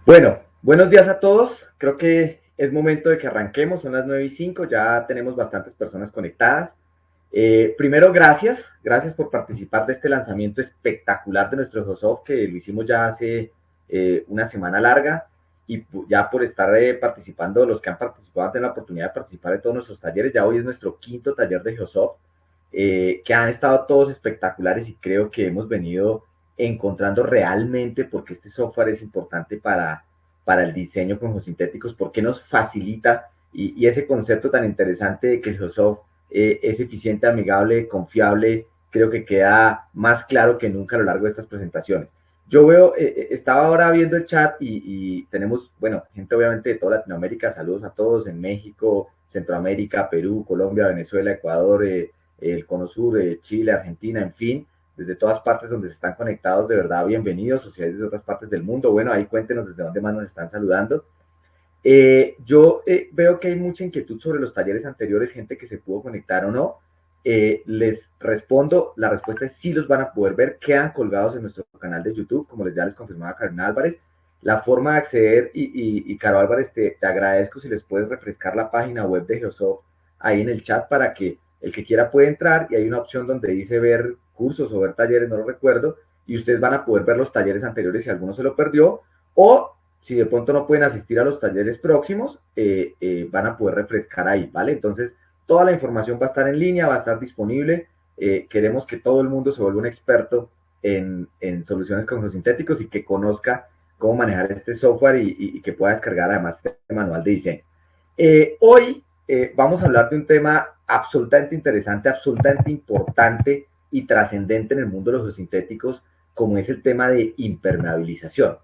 Bueno, buenos días a todos. Creo que es momento de que arranquemos. Son las 9:05. Ya tenemos bastantes personas conectadas. Primero, gracias por participar de este lanzamiento espectacular de nuestro HOSOF, que lo hicimos ya hace una semana larga, y ya por estar participando, los que han participado tienen la oportunidad de participar de todos nuestros talleres. Ya hoy es nuestro quinto taller de HOSOF, que han estado todos espectaculares, y creo que hemos venido encontrando realmente porque este software es importante para el diseño con geosintéticos, porque nos facilita, y ese concepto tan interesante de que el GeoSoft es eficiente, amigable, confiable, creo que queda más claro que nunca a lo largo de estas presentaciones. Yo estaba ahora viendo el chat y tenemos, bueno, gente obviamente de toda Latinoamérica. Saludos a todos en México, Centroamérica, Perú, Colombia, Venezuela, Ecuador, el Cono Sur, Chile, Argentina, en fin, desde todas partes donde se están conectados. De verdad, bienvenidos, sociedades de otras partes del mundo. Bueno, ahí cuéntenos desde dónde más nos están saludando. Yo veo que hay mucha inquietud sobre los talleres anteriores, gente que se pudo conectar o no. Les respondo, la respuesta es sí, los van a poder ver, quedan colgados en nuestro canal de YouTube, como ya les confirmaba Carolina Álvarez. La forma de acceder, y Caro Álvarez, te agradezco si les puedes refrescar la página web de Geosoft ahí en el chat, para que el que quiera pueda entrar, y hay una opción donde dice ver cursos o ver talleres, no lo recuerdo, y ustedes van a poder ver los talleres anteriores si alguno se lo perdió, o si de pronto no pueden asistir a los talleres próximos, van a poder refrescar ahí, ¿vale? Entonces, toda la información va a estar en línea, va a estar disponible. Queremos que todo el mundo se vuelva un experto en soluciones con geosintéticos, y que conozca cómo manejar este software, y que pueda descargar además este manual de diseño. Hoy vamos a hablar de un tema absolutamente interesante, absolutamente importante y trascendente en el mundo de los geosintéticos, como es el tema de impermeabilización.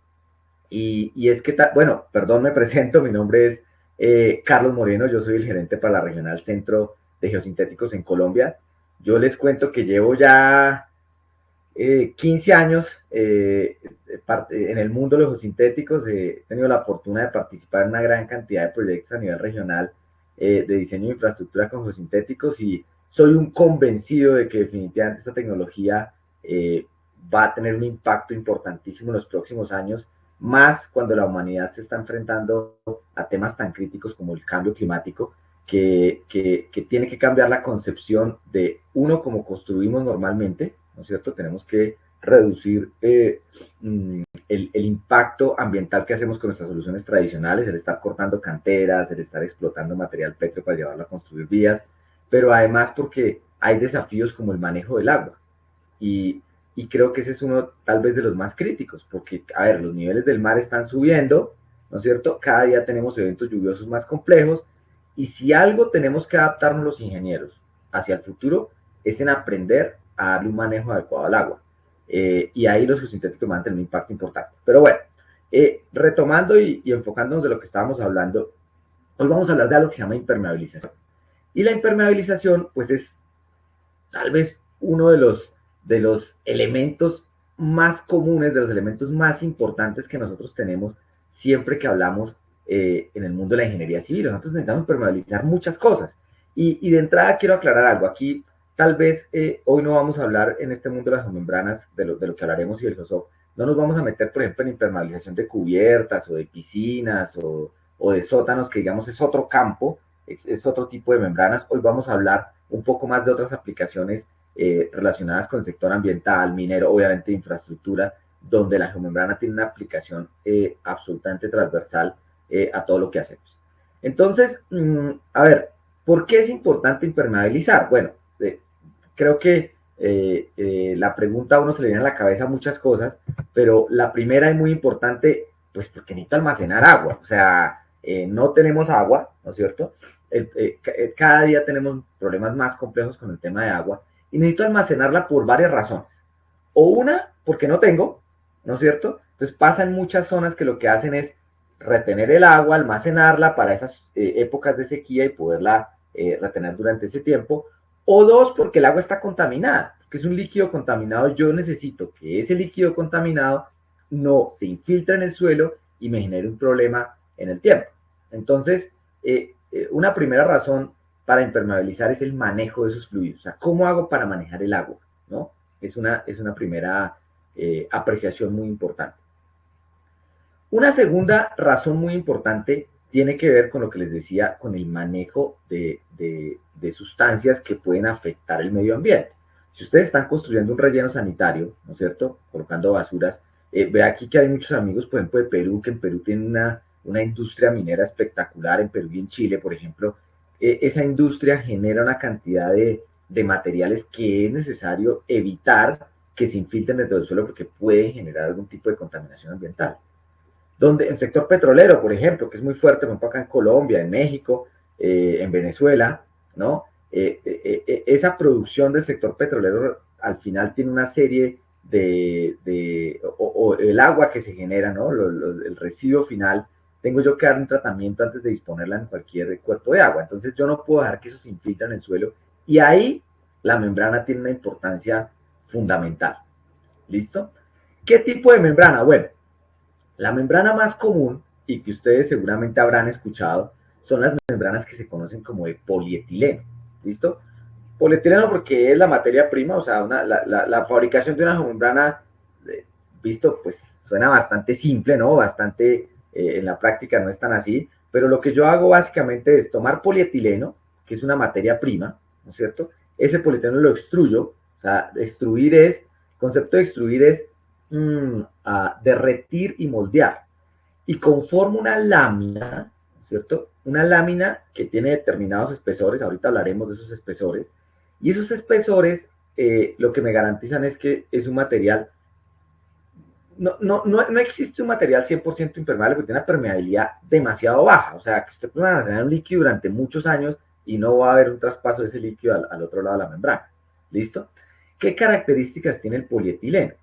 Y es que, bueno, perdón, me presento, mi nombre es Carlos Moreno, yo soy el gerente para la Regional Centro de Geosintéticos en Colombia. Yo les cuento que llevo ya 15 años en el mundo de los geosintéticos. He tenido la fortuna de participar en una gran cantidad de proyectos a nivel regional de diseño de infraestructura con geosintéticos, y soy un convencido de que definitivamente esta tecnología va a tener un impacto importantísimo en los próximos años, más cuando la humanidad se está enfrentando a temas tan críticos como el cambio climático, que tiene que cambiar la concepción de uno como construimos normalmente, ¿no es cierto? Tenemos que reducir el impacto ambiental que hacemos con nuestras soluciones tradicionales, el estar cortando canteras, el estar explotando material pétreo para llevarlo a construir vías, pero además porque hay desafíos como el manejo del agua. Y, y creo que ese es uno tal vez de los más críticos, porque, a ver, los niveles del mar están subiendo, ¿no es cierto? Cada día tenemos eventos lluviosos más complejos, y si algo tenemos que adaptarnos los ingenieros hacia el futuro, es en aprender a darle un manejo adecuado al agua. Y ahí los geosintéticos van a tener un impacto importante. Pero bueno, retomando y enfocándonos de lo que estábamos hablando, hoy vamos a hablar de algo que se llama impermeabilización. Y la impermeabilización, pues, es tal vez uno de los elementos más comunes, de los elementos más importantes que nosotros tenemos siempre que hablamos en el mundo de la ingeniería civil. Nosotros necesitamos permeabilizar muchas cosas. Y de entrada quiero aclarar algo. Aquí tal vez hoy no vamos a hablar en este mundo de las geomembranas, de lo que hablaremos, y del GEOSOP. No nos vamos a meter, por ejemplo, en impermeabilización de cubiertas o de piscinas o de sótanos, que digamos es otro campo, es otro tipo de membranas. Hoy vamos a hablar un poco más de otras aplicaciones relacionadas con el sector ambiental, minero, obviamente de infraestructura, donde la geomembrana tiene una aplicación absolutamente transversal a todo lo que hacemos. Entonces, a ver, ¿por qué es importante impermeabilizar? Bueno, creo que la pregunta a uno se le viene a la cabeza muchas cosas, pero la primera y muy importante, pues porque necesita almacenar agua. O sea, no tenemos agua, ¿no es cierto? Cada día tenemos problemas más complejos con el tema de agua, y necesito almacenarla por varias razones. O una, porque no tengo, ¿no es cierto? Entonces pasa en muchas zonas que lo que hacen es retener el agua, almacenarla para esas épocas de sequía y poderla retener durante ese tiempo. O dos, porque el agua está contaminada, que es un líquido contaminado. Yo necesito que ese líquido contaminado no se infiltre en el suelo y me genere un problema en el tiempo. Entonces, una primera razón para impermeabilizar es el manejo de esos fluidos. O sea, ¿cómo hago para manejar el agua? ¿No? Es una primera apreciación muy importante. Una segunda razón muy importante tiene que ver con lo que les decía, con el manejo de sustancias que pueden afectar el medio ambiente. Si ustedes están construyendo un relleno sanitario, ¿no es cierto?, colocando basuras, ve aquí que hay muchos amigos, por ejemplo, de Perú, que en Perú tienen una industria minera espectacular, en Perú y en Chile, por ejemplo. Esa industria genera una cantidad de materiales que es necesario evitar que se infiltren dentro del suelo porque pueden generar algún tipo de contaminación ambiental. Donde el sector petrolero, por ejemplo, que es muy fuerte, por ejemplo, acá en Colombia, en México, en Venezuela, ¿no? Esa producción del sector petrolero al final tiene una serie o el agua que se genera, ¿no? El residuo final, tengo yo que dar un tratamiento antes de disponerla en cualquier cuerpo de agua. Entonces yo no puedo dejar que eso se infiltre en el suelo y ahí la membrana tiene una importancia fundamental. ¿Listo? ¿Qué tipo de membrana? Bueno, la membrana más común y que ustedes seguramente habrán escuchado son las membranas que se conocen como de polietileno. ¿Listo? Polietileno porque es la materia prima, o sea, la fabricación de una membrana, visto, pues suena bastante simple, ¿no? Bastante, en la práctica no es tan así, pero lo que yo hago básicamente es tomar polietileno, que es una materia prima, ¿no es cierto? Ese polietileno lo extruyo, o sea, extruir es, el concepto de extruir es derretir y moldear, y conformo una lámina, ¿cierto? Una lámina que tiene determinados espesores, ahorita hablaremos de esos espesores, y esos espesores lo que me garantizan es que es un material, no existe un material 100% impermeable porque tiene una permeabilidad demasiado baja, o sea, que usted puede almacenar un líquido durante muchos años y no va a haber un traspaso de ese líquido al otro lado de la membrana, ¿listo? ¿Qué características tiene el polietileno?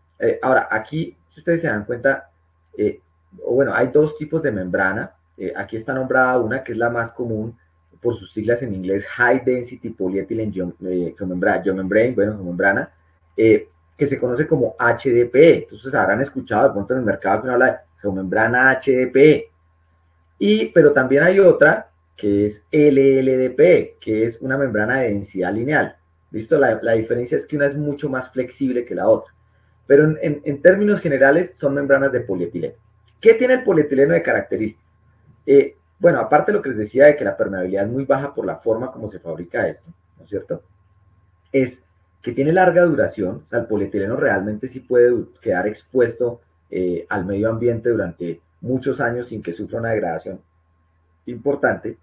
Ahora, aquí, si ustedes se dan cuenta, bueno, hay dos tipos de membrana. Aquí está nombrada una que es la más común por sus siglas en inglés, High Density Polyethylene Geomembrane, bueno, geomembrana, que se conoce como HDPE. Entonces habrán escuchado de pronto en el mercado que uno habla de geomembrana HDPE. Pero también hay otra que es LLDPE, que es una membrana de densidad lineal. ¿Listo? La diferencia es que una es mucho más flexible que la otra. Pero en términos generales son membranas de polietileno. ¿Qué tiene el polietileno de característica? Bueno, aparte de lo que les decía de que la permeabilidad es muy baja por la forma como se fabrica esto, ¿no es cierto? Es que tiene larga duración, o sea, el polietileno realmente sí puede quedar expuesto al medio ambiente durante muchos años sin que sufra una degradación importante,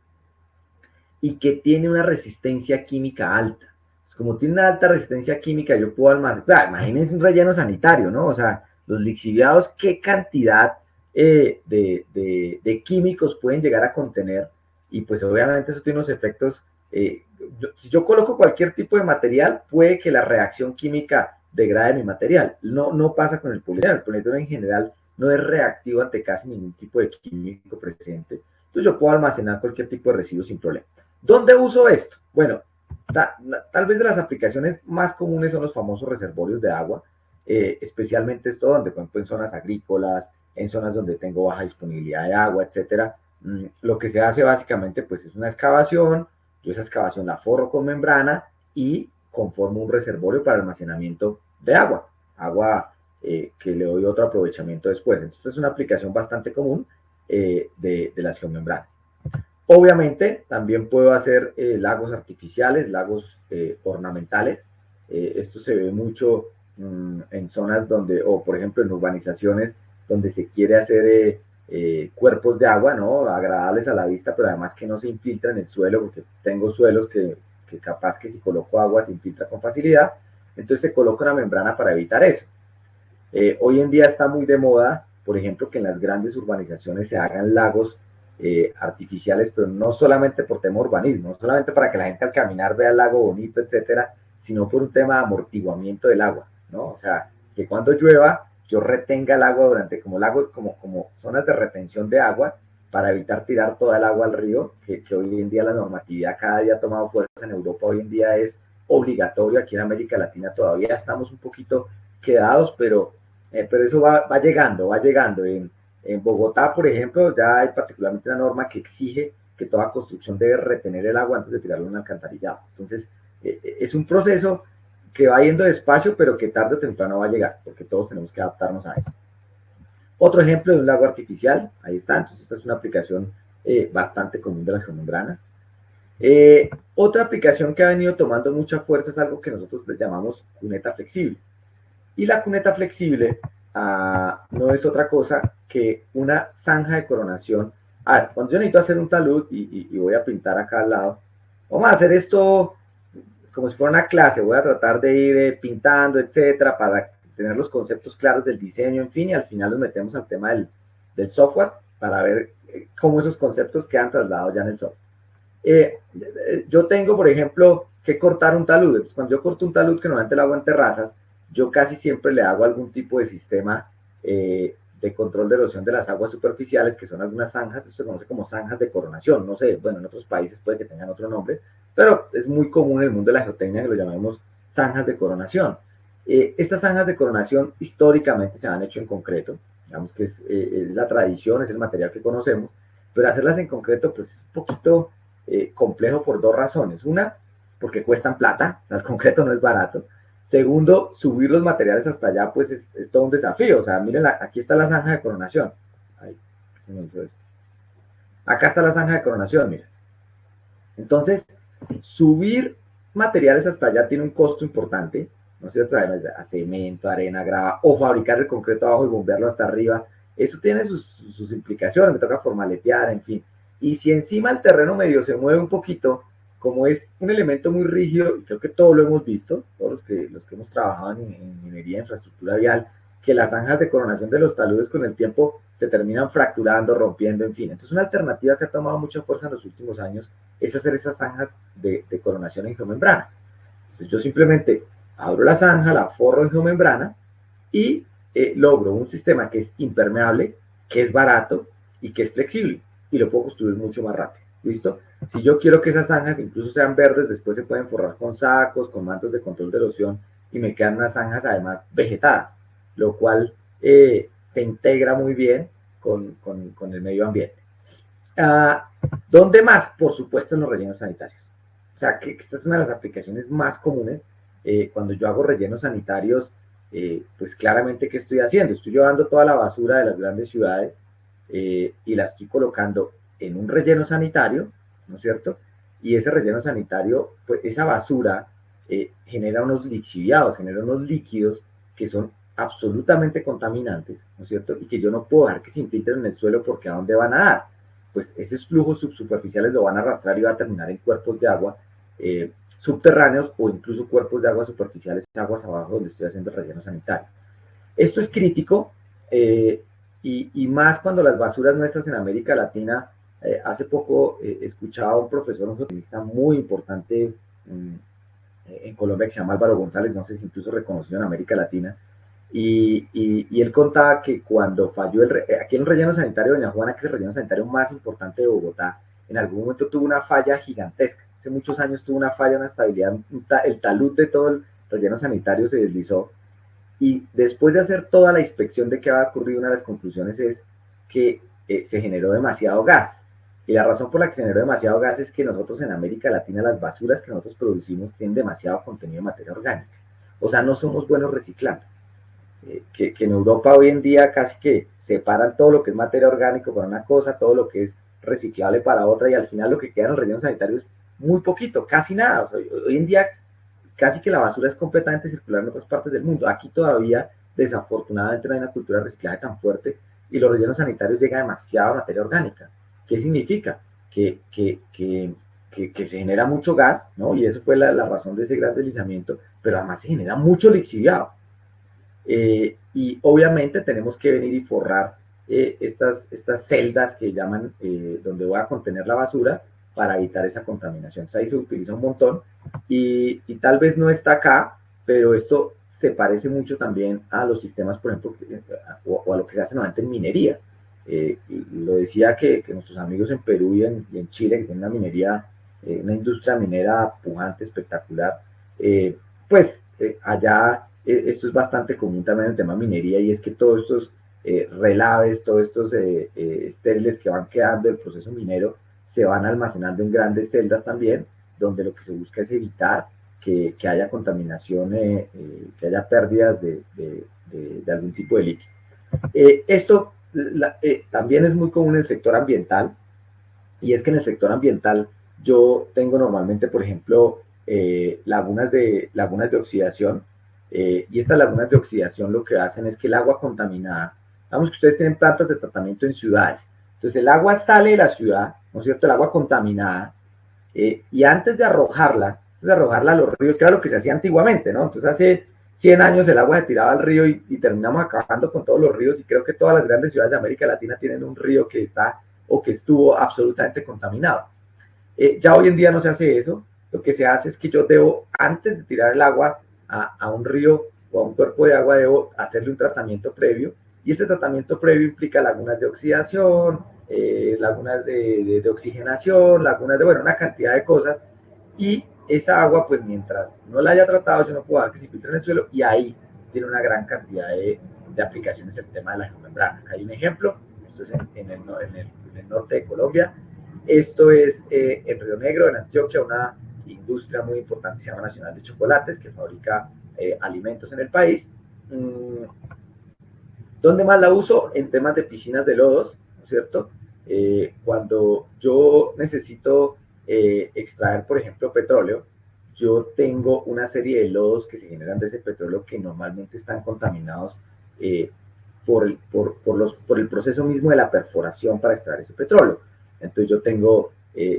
y que tiene una resistencia química alta. Pues como tiene una alta resistencia química, yo puedo almacenar, imagínense un relleno sanitario, ¿no? O sea, los lixiviados, ¿qué cantidad de químicos pueden llegar a contener? Y pues obviamente eso tiene unos efectos, si yo coloco cualquier tipo de material, puede que la reacción química degrade mi material. No pasa con el polietileno en general no es reactivo ante casi ningún tipo de químico presente. Entonces yo puedo almacenar cualquier tipo de residuo sin problema. ¿Dónde uso esto? Bueno, tal vez de las aplicaciones más comunes son los famosos reservorios de agua, especialmente esto donde, por ejemplo, en zonas agrícolas, en zonas donde tengo baja disponibilidad de agua, etcétera. Lo que se hace básicamente pues es una excavación, yo esa excavación la forro con membrana y conformo un reservorio para almacenamiento de agua que le doy otro aprovechamiento después. Entonces es una aplicación bastante común de las geomembranas. Obviamente también puedo hacer lagos artificiales, lagos ornamentales. Esto se ve mucho en zonas donde, o por ejemplo en urbanizaciones donde se quiere hacer cuerpos de agua, ¿no? Agradables a la vista, pero además que no se infiltran en el suelo, porque tengo suelos que capaz que si coloco agua se infiltra con facilidad. Entonces se coloca una membrana para evitar eso. Hoy en día está muy de moda, por ejemplo, que en las grandes urbanizaciones se hagan lagos artificiales, pero no solamente por tema urbanismo, no solamente para que la gente al caminar vea el lago bonito, etcétera, sino por un tema de amortiguamiento del agua, ¿no? O sea, que cuando llueva yo retenga el agua durante como lagos, como zonas de retención de agua, para evitar tirar toda el agua al río, que hoy en día la normatividad cada día ha tomado fuerza en Europa, hoy en día es obligatorio, aquí en América Latina todavía estamos un poquito quedados, pero eso va llegando, va llegando. En Bogotá, por ejemplo, ya hay particularmente una norma que exige que toda construcción debe retener el agua antes de tirarlo en un alcantarillado. Entonces, es un proceso que va yendo despacio, pero que tarde o temprano va a llegar, porque todos tenemos que adaptarnos a eso. Otro ejemplo de un lago artificial, ahí está, entonces esta es una aplicación bastante común de las geomembranas. Otra aplicación que ha venido tomando mucha fuerza es algo que nosotros llamamos cuneta flexible. Y la cuneta flexible no es otra cosa que una zanja de coronación. A ver, cuando yo necesito hacer un talud y voy a pintar acá al lado, vamos a hacer esto como si fuera una clase, voy a tratar de ir pintando, etcétera, para tener los conceptos claros del diseño, en fin, y al final nos metemos al tema del software para ver cómo esos conceptos quedan trasladados ya en el software. Yo tengo, por ejemplo, que cortar un talud. Entonces, cuando yo corto un talud, que normalmente lo hago en terrazas, yo casi siempre le hago algún tipo de sistema de control de erosión de las aguas superficiales, que son algunas zanjas. Esto se conoce como zanjas de coronación. No sé, bueno, en otros países puede que tengan otro nombre, pero es muy común en el mundo de la geotecnia que lo llamemos zanjas de coronación. Estas zanjas de coronación históricamente se han hecho en concreto, digamos que es la tradición, es el material que conocemos, pero hacerlas en concreto pues es un poquito complejo por dos razones. Una, porque cuestan plata, o sea, el concreto no es barato. Segundo, subir los materiales hasta allá pues es todo un desafío. O sea, miren, aquí está la zanja de coronación. Ay, se me hizo esto. Acá está la zanja de coronación, miren. Entonces, subir materiales hasta allá tiene un costo importante, ¿no es cierto? A cemento, arena, grava, o fabricar el concreto abajo y bombearlo hasta arriba. Eso tiene sus implicaciones, me toca formaletear, en fin. Y si encima el terreno medio se mueve un poquito, como es un elemento muy rígido, y creo que todos lo hemos visto, todos los que hemos trabajado en minería, infraestructura vial, que las zanjas de coronación de los taludes con el tiempo se terminan fracturando, rompiendo, en fin. Entonces una alternativa que ha tomado mucha fuerza en los últimos años es hacer esas zanjas de coronación en geomembrana. Entonces yo simplemente abro la zanja, la forro en geomembrana y logro un sistema que es impermeable, que es barato y que es flexible y lo puedo construir mucho más rápido. ¿Listo? Si yo quiero que esas zanjas incluso sean verdes, después se pueden forrar con sacos, con mantos de control de erosión y me quedan unas zanjas además vegetadas, lo cual se integra muy bien con el medio ambiente. ¿Dónde más? Por supuesto en los rellenos sanitarios. O sea, que esta es una de las aplicaciones más comunes. Cuando yo hago rellenos sanitarios, pues claramente, ¿qué estoy haciendo? Estoy llevando toda la basura de las grandes ciudades y la estoy colocando en un relleno sanitario, ¿no es cierto? Y ese relleno sanitario, pues esa basura genera unos lixiviados, genera unos líquidos que son absolutamente contaminantes, ¿no es cierto? Y que yo no puedo dejar que se infiltren en el suelo porque ¿a dónde van a dar? Pues esos flujos subsuperficiales lo van a arrastrar y va a terminar en cuerpos de agua subterráneos o incluso cuerpos de agua superficiales, aguas abajo donde estoy haciendo el relleno sanitario. Esto es crítico y más cuando las basuras nuestras en América Latina, hace poco escuchaba a un profesor, un geotenista muy importante en Colombia que se llama Álvaro González, no sé si incluso reconocido en América Latina, y él contaba que cuando falló aquí en el relleno sanitario de Doña Juana, que es el relleno sanitario más importante de Bogotá, en algún momento tuvo una falla gigantesca. Hace muchos años tuvo una falla, una estabilidad, el talud de todo el relleno sanitario se deslizó. Y después de hacer toda la inspección de qué va a ocurrir, una de las conclusiones es que se generó demasiado gas. Y la razón por la que se generó demasiado gas es que nosotros en América Latina las basuras que nosotros producimos tienen demasiado contenido de materia orgánica. O sea, no somos buenos reciclando. Que en Europa hoy en día casi que separan todo lo que es materia orgánica para una cosa, todo lo que es reciclable para otra, y al final lo que queda en el relleno sanitario es muy poquito, casi nada. O sea, hoy en día casi que la basura es completamente circular en otras partes del mundo. Aquí todavía, desafortunadamente, no hay una cultura de reciclaje tan fuerte y los rellenos sanitarios llega demasiada materia orgánica. ¿Qué significa? Que se genera mucho gas, ¿no? Y eso fue la razón de ese gran deslizamiento, pero además se genera mucho lixiviado. Y obviamente tenemos que venir y forrar estas celdas que llaman, donde voy a contener la basura para evitar esa contaminación. O sea, ahí se utiliza un montón y tal vez no está acá, pero esto se parece mucho también a los sistemas, por ejemplo, o a lo que se hace normalmente en minería. Lo decía que nuestros amigos en Perú y en Chile, que tienen una minería, una industria minera pujante, espectacular, pues allá esto es bastante común también en el tema minería, y es que todos estos relaves, todos estos estériles que van quedando del proceso minero se van almacenando en grandes celdas también, donde lo que se busca es evitar que haya contaminación, que haya pérdidas de algún tipo de líquido. Esto también es muy común en el sector ambiental, y es que en el sector ambiental yo tengo normalmente, por ejemplo, lagunas de oxidación, y estas lagunas de oxidación lo que hacen es que el agua contaminada, vamos que ustedes tienen plantas de tratamiento en ciudades, entonces el agua sale de la ciudad, ¿no es cierto? El agua contaminada, y antes de arrojarla a los ríos, que era lo que se hacía antiguamente, ¿no? Entonces hace 100 años el agua se tiraba al río y terminamos acabando con todos los ríos, y creo que todas las grandes ciudades de América Latina tienen un río que está o que estuvo absolutamente contaminado. Ya hoy en día no se hace eso, lo que se hace es que yo debo, antes de tirar el agua a un río o a un cuerpo de agua, debo hacerle un tratamiento previo, y ese tratamiento previo implica lagunas de oxidación, lagunas de oxigenación, lagunas de, bueno, una cantidad de cosas, y esa agua, pues mientras no la haya tratado, yo no puedo dar que se filtre en el suelo, y ahí tiene una gran cantidad de aplicaciones el tema de la geomembrana. Acá hay un ejemplo, esto es en el norte de Colombia, esto es en Río Negro, en Antioquia, una industria muy importante, se llama Nacional de Chocolates, que fabrica alimentos en el país. ¿Dónde más la uso? En temas de piscinas de lodos, ¿no es cierto? Cuando yo necesito extraer, por ejemplo, petróleo, yo tengo una serie de lodos que se generan de ese petróleo que normalmente están contaminados por el proceso mismo de la perforación para extraer ese petróleo. Entonces yo tengo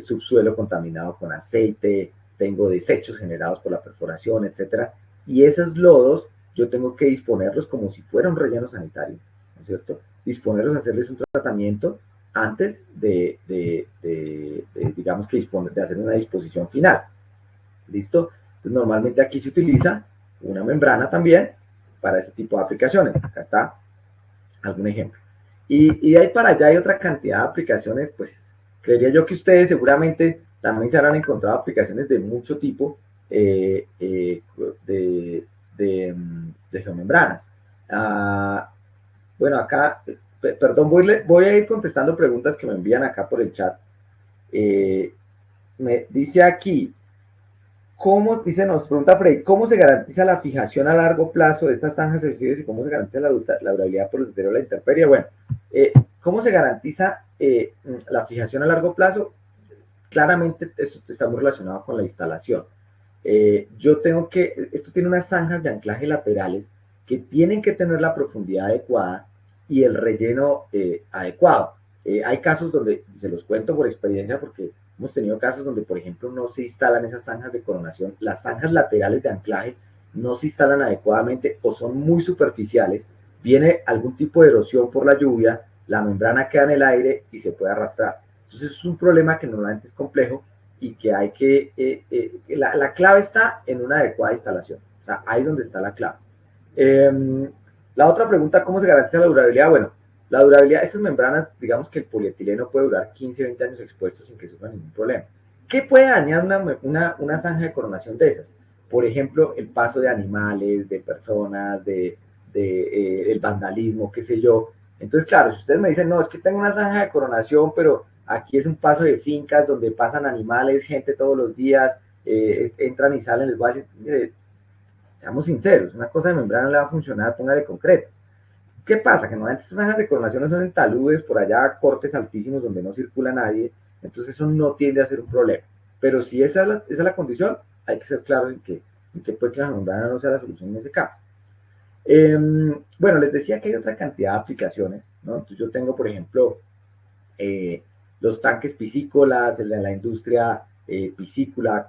subsuelo contaminado con aceite, tengo desechos generados por la perforación, etcétera, y esos lodos yo tengo que disponerlos como si fuera un relleno sanitario, ¿no es cierto? Disponerlos, hacerles un tratamiento antes digamos que de hacer una disposición final. ¿Listo? Entonces, normalmente aquí se utiliza una membrana también para ese tipo de aplicaciones. Acá está algún ejemplo. Y de ahí para allá hay otra cantidad de aplicaciones, pues creería yo que ustedes seguramente también se habrán encontrado aplicaciones de mucho tipo de geomembranas. Bueno, acá, perdón, voy a ir contestando preguntas que me envían acá por el chat. Me dice aquí, nos pregunta Frey, ¿cómo se garantiza la fijación a largo plazo de estas zanjas sensibles y cómo se garantiza la durabilidad por el deterioro de la intemperie? Bueno, ¿cómo se garantiza la fijación a largo plazo? Claramente esto está muy relacionado con la instalación. Esto tiene unas zanjas de anclaje laterales que tienen que tener la profundidad adecuada y el relleno adecuado. Hay casos donde, se los cuento por experiencia, porque hemos tenido casos donde, por ejemplo, no se instalan esas zanjas de coronación, las zanjas laterales de anclaje no se instalan adecuadamente o son muy superficiales, viene algún tipo de erosión por la lluvia, la membrana queda en el aire y se puede arrastrar. Entonces es un problema que normalmente es complejo y que hay que, la clave está en una adecuada instalación, o sea, ahí es donde está la clave. La otra pregunta, ¿cómo se garantiza la durabilidad? Bueno, la durabilidad, estas membranas, digamos que el polietileno puede durar 15, 20 años expuesto sin que sufra ningún problema. ¿Qué puede dañar una zanja de coronación de esas? Por ejemplo, el paso de animales, de personas, el vandalismo, qué sé yo. Entonces, claro, si ustedes me dicen, no, es que tengo una zanja de coronación, pero aquí es un paso de fincas donde pasan animales, gente todos los días, entran y salen, les voy a decir, seamos sinceros, una cosa de membrana no le va a funcionar, póngale concreto. ¿Qué pasa? Que normalmente estas zanjas de coronación son en taludes, por allá cortes altísimos donde no circula nadie, entonces eso no tiende a ser un problema. Pero si esa es la condición, hay que ser claros en que puede que la membrana no sea la solución en ese caso. Bueno, les decía que hay otra cantidad de aplicaciones, ¿no? Entonces yo tengo, por ejemplo, los tanques piscícolas, la industria piscícola,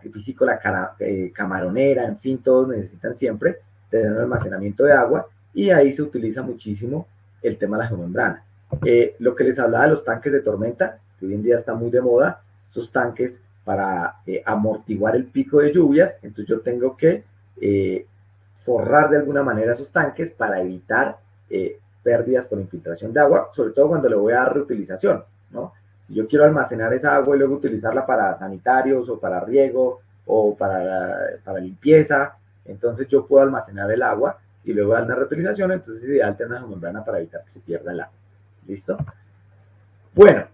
camaronera, en fin, todos necesitan siempre tener un almacenamiento de agua, y ahí se utiliza muchísimo el tema de la geomembrana. Lo que les hablaba de los tanques de tormenta, que hoy en día está muy de moda, estos tanques para amortiguar el pico de lluvias, entonces yo tengo que forrar de alguna manera esos tanques para evitar pérdidas por infiltración de agua, sobre todo cuando le voy a dar reutilización, ¿no? Si yo quiero almacenar esa agua y luego utilizarla para sanitarios o para riego o para limpieza, entonces yo puedo almacenar el agua y luego dar una reutilización, entonces es ideal tener una membrana para evitar que se pierda el agua. ¿Listo? Bueno,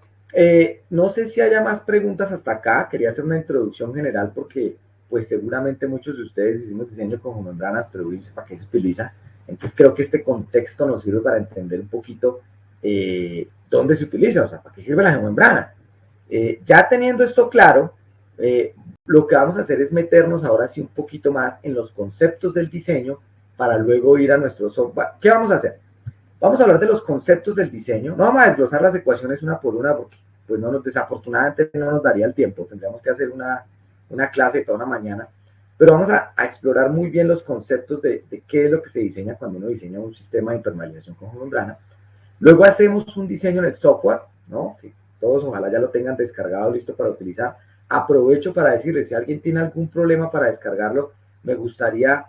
no sé si haya más preguntas hasta acá. Quería hacer una introducción general porque pues seguramente muchos de ustedes hicimos diseño con membranas, pero ¿para qué se utiliza? Entonces creo que este contexto nos sirve para entender un poquito dónde se utiliza, o sea, para qué sirve la geomembrana. Ya teniendo esto claro, lo que vamos a hacer es meternos ahora sí un poquito más en los conceptos del diseño para luego ir a nuestro software. ¿Qué vamos a hacer? Vamos a hablar de los conceptos del diseño. No vamos a desglosar las ecuaciones una por una porque pues desafortunadamente no nos daría el tiempo. Tendríamos que hacer una clase de toda una mañana. Pero vamos a explorar muy bien los conceptos de qué es lo que se diseña cuando uno diseña un sistema de impermeabilización con membrana. Luego hacemos un diseño en el software, ¿no? Que todos ojalá ya lo tengan descargado, listo para utilizar. Aprovecho para decirles, si alguien tiene algún problema para descargarlo, me gustaría,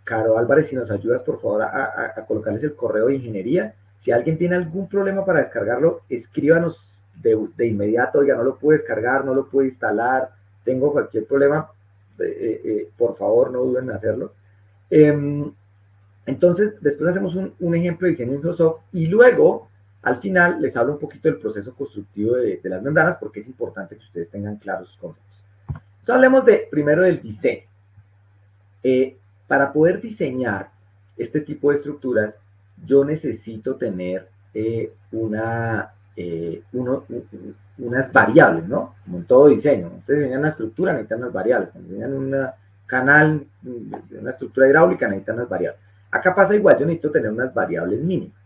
Caro Álvarez, si nos ayudas por favor a colocarles el correo de ingeniería. Si alguien tiene algún problema para descargarlo, escríbanos de inmediato, oiga, no lo puedo descargar, no lo puedo instalar, tengo cualquier problema, por favor no duden en hacerlo. Entonces, después hacemos un ejemplo de diseño en Microsoft y luego, al final, les hablo un poquito del proceso constructivo de las membranas porque es importante que ustedes tengan claros sus conceptos. Entonces, hablemos primero del diseño. Para poder diseñar este tipo de estructuras, yo necesito tener unas variables, ¿no? Como en todo diseño. Ustedes diseñan una estructura, necesitan unas variables. Cuando diseñan un canal, una estructura hidráulica, necesitan unas variables. Acá pasa igual, yo necesito tener unas variables mínimas.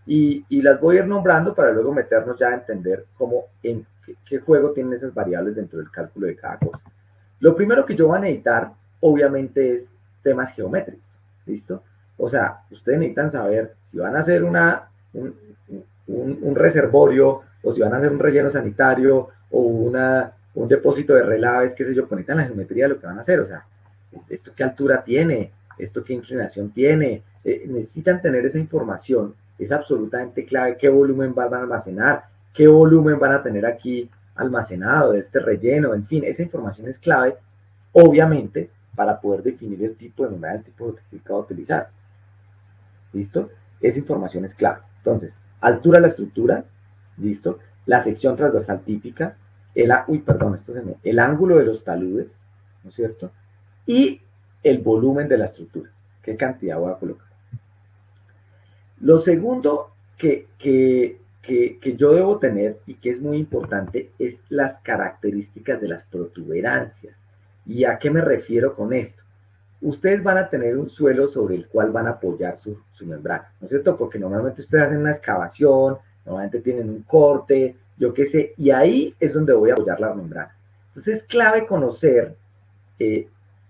Y las voy a ir nombrando para luego meternos ya a entender cómo, en qué juego tienen esas variables dentro del cálculo de cada cosa. Lo primero que yo voy a necesitar, obviamente, es temas geométricos, ¿listo? O sea, ustedes necesitan saber si van a hacer un reservorio, o si van a hacer un relleno sanitario, o un depósito de relaves, qué sé yo, conectan la geometría de lo que van a hacer. O sea, esto qué altura tiene, esto qué inclinación tiene. Necesitan tener esa información, es absolutamente clave. Qué volumen van a almacenar, qué volumen van a tener aquí almacenado de este relleno, en fin, esa información es clave, obviamente, para poder definir el tipo de membrana, el tipo de textil que va a utilizar. ¿Listo? Esa información es clave. Entonces, altura de la estructura, ¿listo? La sección transversal típica, el ángulo de los taludes, ¿no es cierto? Y el volumen de la estructura. ¿Qué cantidad voy a colocar? Lo segundo que yo debo tener y que es muy importante es las características de las protuberancias. ¿Y a qué me refiero con esto? Ustedes van a tener un suelo sobre el cual van a apoyar su membrana, ¿no es cierto? Porque normalmente ustedes hacen una excavación, normalmente tienen un corte, yo qué sé, y ahí es donde voy a apoyar la membrana. Entonces es clave conocer,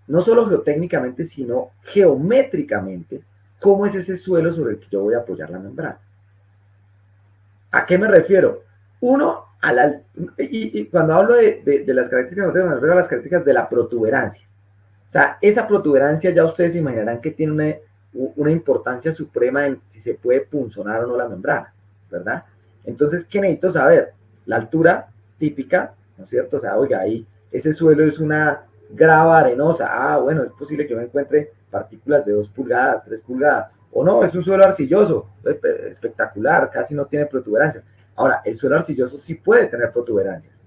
no solo geotécnicamente, sino geométricamente, cómo es ese suelo sobre el que yo voy a apoyar la membrana. ¿A qué me refiero? Uno, y cuando hablo de las características, me refiero a las características de la protuberancia. O sea, esa protuberancia ya ustedes imaginarán que tiene una importancia suprema en si se puede punzonar o no la membrana, ¿verdad? Entonces, ¿qué necesito saber? La altura típica, ¿no es cierto? O sea, oiga, ahí ese suelo es una grava arenosa. Ah, bueno, es posible que yo encuentre partículas de 2 pulgadas, 3 pulgadas. O no, es un suelo arcilloso, espectacular, casi no tiene protuberancias. Ahora, el suelo arcilloso sí puede tener protuberancias,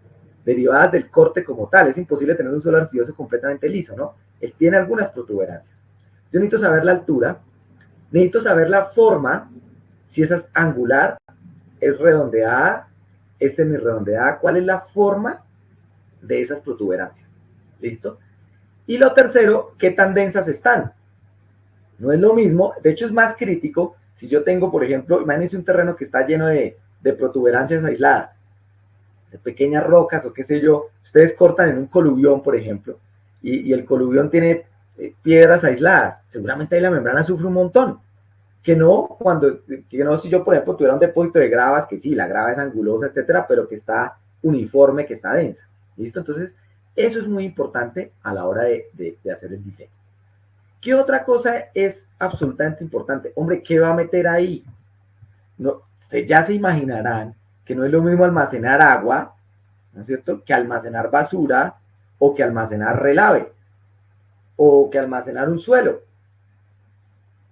derivadas del corte como tal. Es imposible tener un suelo arcilloso completamente liso, ¿no? Él tiene algunas protuberancias. Yo necesito saber la altura, necesito saber la forma, si esa es angular, es redondeada, es semirredondeada, cuál es la forma de esas protuberancias. ¿Listo? Y lo tercero, qué tan densas están. No es lo mismo, de hecho es más crítico si yo tengo, por ejemplo, imagínense un terreno que está lleno de protuberancias aisladas, de pequeñas rocas o qué sé yo. Ustedes cortan en un coluvión, por ejemplo, y el coluvión tiene piedras aisladas, seguramente ahí la membrana sufre un montón. Que no si yo, por ejemplo, tuviera un depósito de gravas, que sí, la grava es angulosa, etcétera, pero que está uniforme, que está densa. ¿Listo? Entonces, eso es muy importante a la hora de hacer el diseño. ¿Qué otra cosa es absolutamente importante? Hombre, ¿qué va a meter ahí? No, ustedes ya se imaginarán que no es lo mismo almacenar agua, ¿no es cierto?, que almacenar basura, o que almacenar relave, o que almacenar un suelo.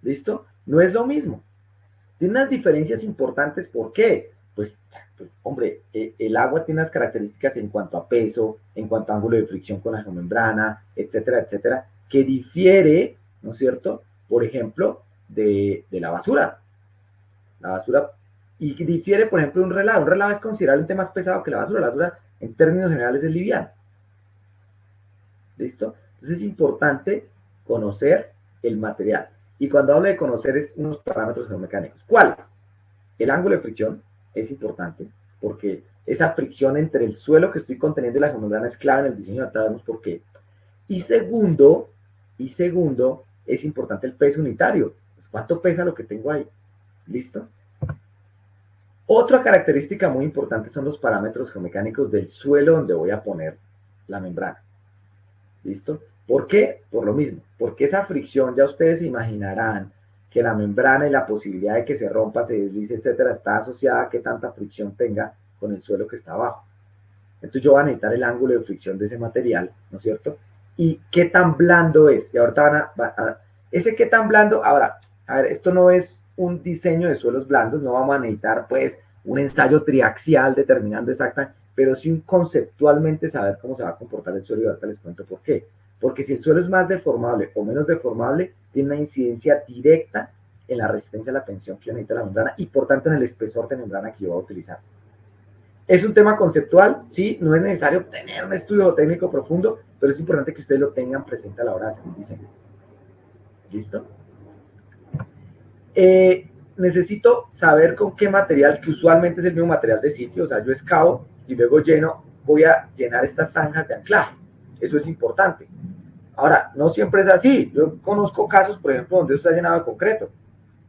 ¿Listo? No es lo mismo. Tiene unas diferencias importantes. ¿Por qué? Pues hombre, el agua tiene unas características en cuanto a peso, en cuanto a ángulo de fricción con la geomembrana, etcétera, etcétera, que difiere, ¿no es cierto?, por ejemplo, de la basura. La basura, y difiere, por ejemplo, un relave. Un relave es considerablemente más pesado que la basura. La basura, en términos generales, es liviana. ¿Listo? Entonces es importante conocer el material. Y cuando hablo de conocer es unos parámetros geomecánicos. ¿Cuáles? El ángulo de fricción es importante porque esa fricción entre el suelo que estoy conteniendo y la geomembrana es clave en el diseño, ahorita vemos por qué. Y segundo, es importante el peso unitario. Pues, ¿cuánto pesa lo que tengo ahí? ¿Listo? Otra característica muy importante son los parámetros geomecánicos del suelo donde voy a poner la membrana. ¿Listo? ¿Por qué? Por lo mismo, porque esa fricción, ya ustedes se imaginarán que la membrana y la posibilidad de que se rompa, se deslice, etcétera, está asociada a que tanta fricción tenga con el suelo que está abajo. Entonces yo voy a necesitar el ángulo de fricción de ese material, ¿no es cierto? Y qué tan blando es. Y ahorita ese qué tan blando, ahora, a ver, esto no es un diseño de suelos blandos, no vamos a necesitar pues un ensayo triaxial determinando exactamente, pero sí conceptualmente saber cómo se va a comportar el suelo y ahorita les cuento por qué. Porque si el suelo es más deformable o menos deformable, tiene una incidencia directa en la resistencia a la tensión que necesita la membrana y por tanto en el espesor de membrana que yo voy a utilizar. Es un tema conceptual, sí, no es necesario tener un estudio técnico profundo, pero es importante que ustedes lo tengan presente a la hora de hacer un diseño. ¿Listo? Necesito saber con qué material, que usualmente es el mismo material de sitio, o sea, yo excavo y luego voy a llenar estas zanjas de anclaje. Eso es importante. Ahora, no siempre es así. Yo conozco casos, por ejemplo, donde esto está llenado de concreto,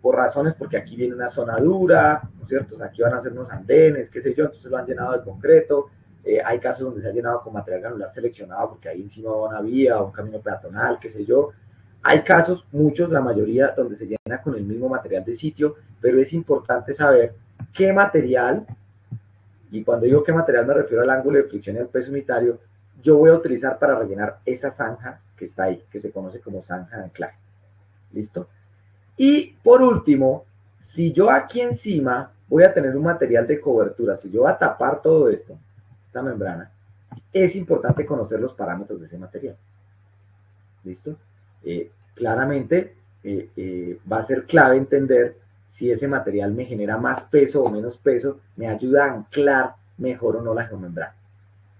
por razones porque aquí viene una zona dura, ¿no es cierto? O sea, aquí van a hacer unos andenes, qué sé yo, entonces lo han llenado de concreto. Hay casos donde se ha llenado con material granular seleccionado porque ahí encima va una vía o un camino peatonal, qué sé yo. Hay casos, muchos, la mayoría, donde se llena con el mismo material de sitio, pero es importante saber qué material, y cuando digo qué material me refiero al ángulo de fricción y al peso unitario, yo voy a utilizar para rellenar esa zanja que está ahí, que se conoce como zanja de anclaje. ¿Listo? Y por último, si yo aquí encima voy a tener un material de cobertura, si yo voy a tapar todo esto, esta membrana, es importante conocer los parámetros de ese material. ¿Listo? Claramente va a ser clave entender si ese material me genera más peso o menos peso, me ayuda a anclar mejor o no la geomembrana.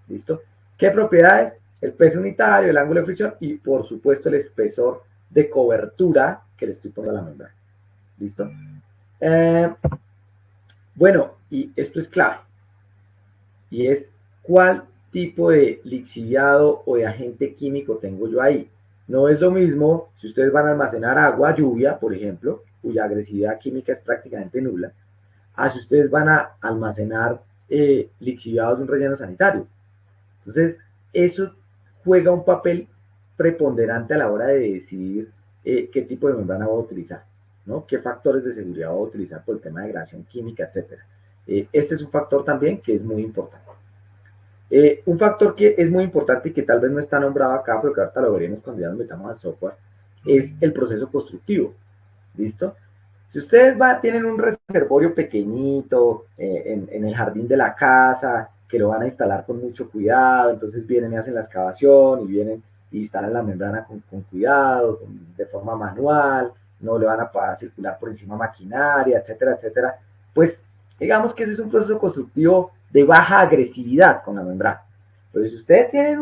¿Listo? ¿Qué propiedades? El peso unitario, el ángulo de fricción y por supuesto el espesor de cobertura que le estoy poniendo a la membrana. ¿Listo? Bueno, y esto es clave. Y es cuál tipo de lixiviado o de agente químico tengo yo ahí. No es lo mismo si ustedes van a almacenar agua, lluvia, por ejemplo, cuya agresividad química es prácticamente nula, a si ustedes van a almacenar lixiviados de un relleno sanitario. Entonces, eso juega un papel preponderante a la hora de decidir qué tipo de membrana voy a utilizar, ¿no? Qué factores de seguridad voy a utilizar por el tema de degradación química, etcétera. Este es un factor también que es muy importante. Un factor que es muy importante y que tal vez no está nombrado acá, pero que ahorita lo veremos cuando ya nos metamos al software, es el proceso constructivo. ¿Listo? Si ustedes tienen un reservorio pequeñito en el jardín de la casa, que lo van a instalar con mucho cuidado, entonces vienen y hacen la excavación y vienen y instalan la membrana con cuidado, de forma manual, no le van a circular por encima maquinaria, etcétera, etcétera, pues digamos que ese es un proceso constructivo de baja agresividad con la membrana. Pero si ustedes tienen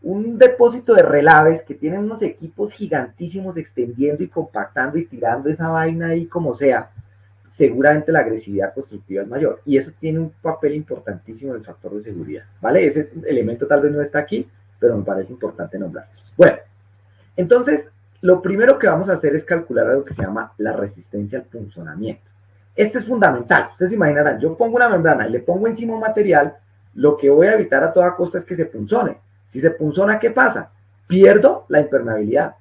un depósito de relaves que tienen unos equipos gigantísimos extendiendo y compactando y tirando esa vaina ahí como sea, seguramente la agresividad constructiva es mayor. Y eso tiene un papel importantísimo en el factor de seguridad, ¿vale? Ese elemento tal vez no está aquí, pero me parece importante nombrarse. Bueno, entonces, lo primero que vamos a hacer es calcular algo que se llama la resistencia al punzonamiento. Este es fundamental. Ustedes se imaginarán, yo pongo una membrana y le pongo encima un material, lo que voy a evitar a toda costa es que se punzone. Si se punzona, ¿qué pasa? Pierdo la impermeabilidad.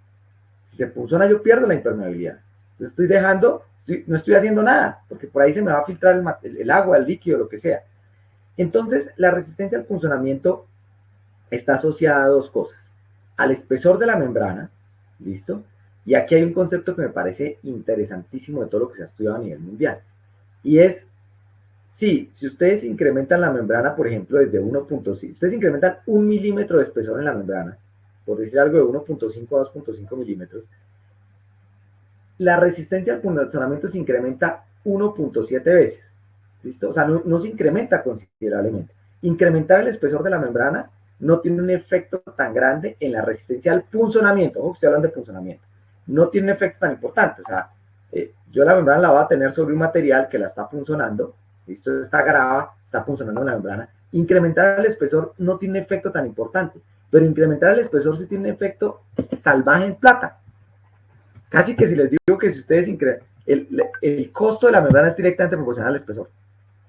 Si se punzona, yo pierdo la impermeabilidad. Entonces estoy dejando, no estoy haciendo nada, porque por ahí se me va a filtrar el agua, el líquido, lo que sea. Entonces, la resistencia al punzonamiento está asociada a dos cosas. Al espesor de la membrana, ¿listo? Y aquí hay un concepto que me parece interesantísimo de todo lo que se ha estudiado a nivel mundial. Y es, sí, si ustedes incrementan la membrana, por ejemplo, desde 1.5, si ustedes incrementan 1 milímetro de espesor en la membrana, por decir algo de 1.5 a 2.5 milímetros, la resistencia al punzonamiento se incrementa 1.7 veces. ¿Listo? O sea, no se incrementa considerablemente. Incrementar el espesor de la membrana no tiene un efecto tan grande en la resistencia al punzonamiento. Ojo, estoy hablando de punzonamiento. No tiene un efecto tan importante. O sea, yo la membrana la voy a tener sobre un material que la está punzonando. ¿Listo? Está grava, está punzonando la membrana. Incrementar el espesor no tiene un efecto tan importante. Pero incrementar el espesor sí tiene un efecto salvaje en plata. Casi que si les digo que si ustedes el costo de la membrana es directamente proporcional al espesor.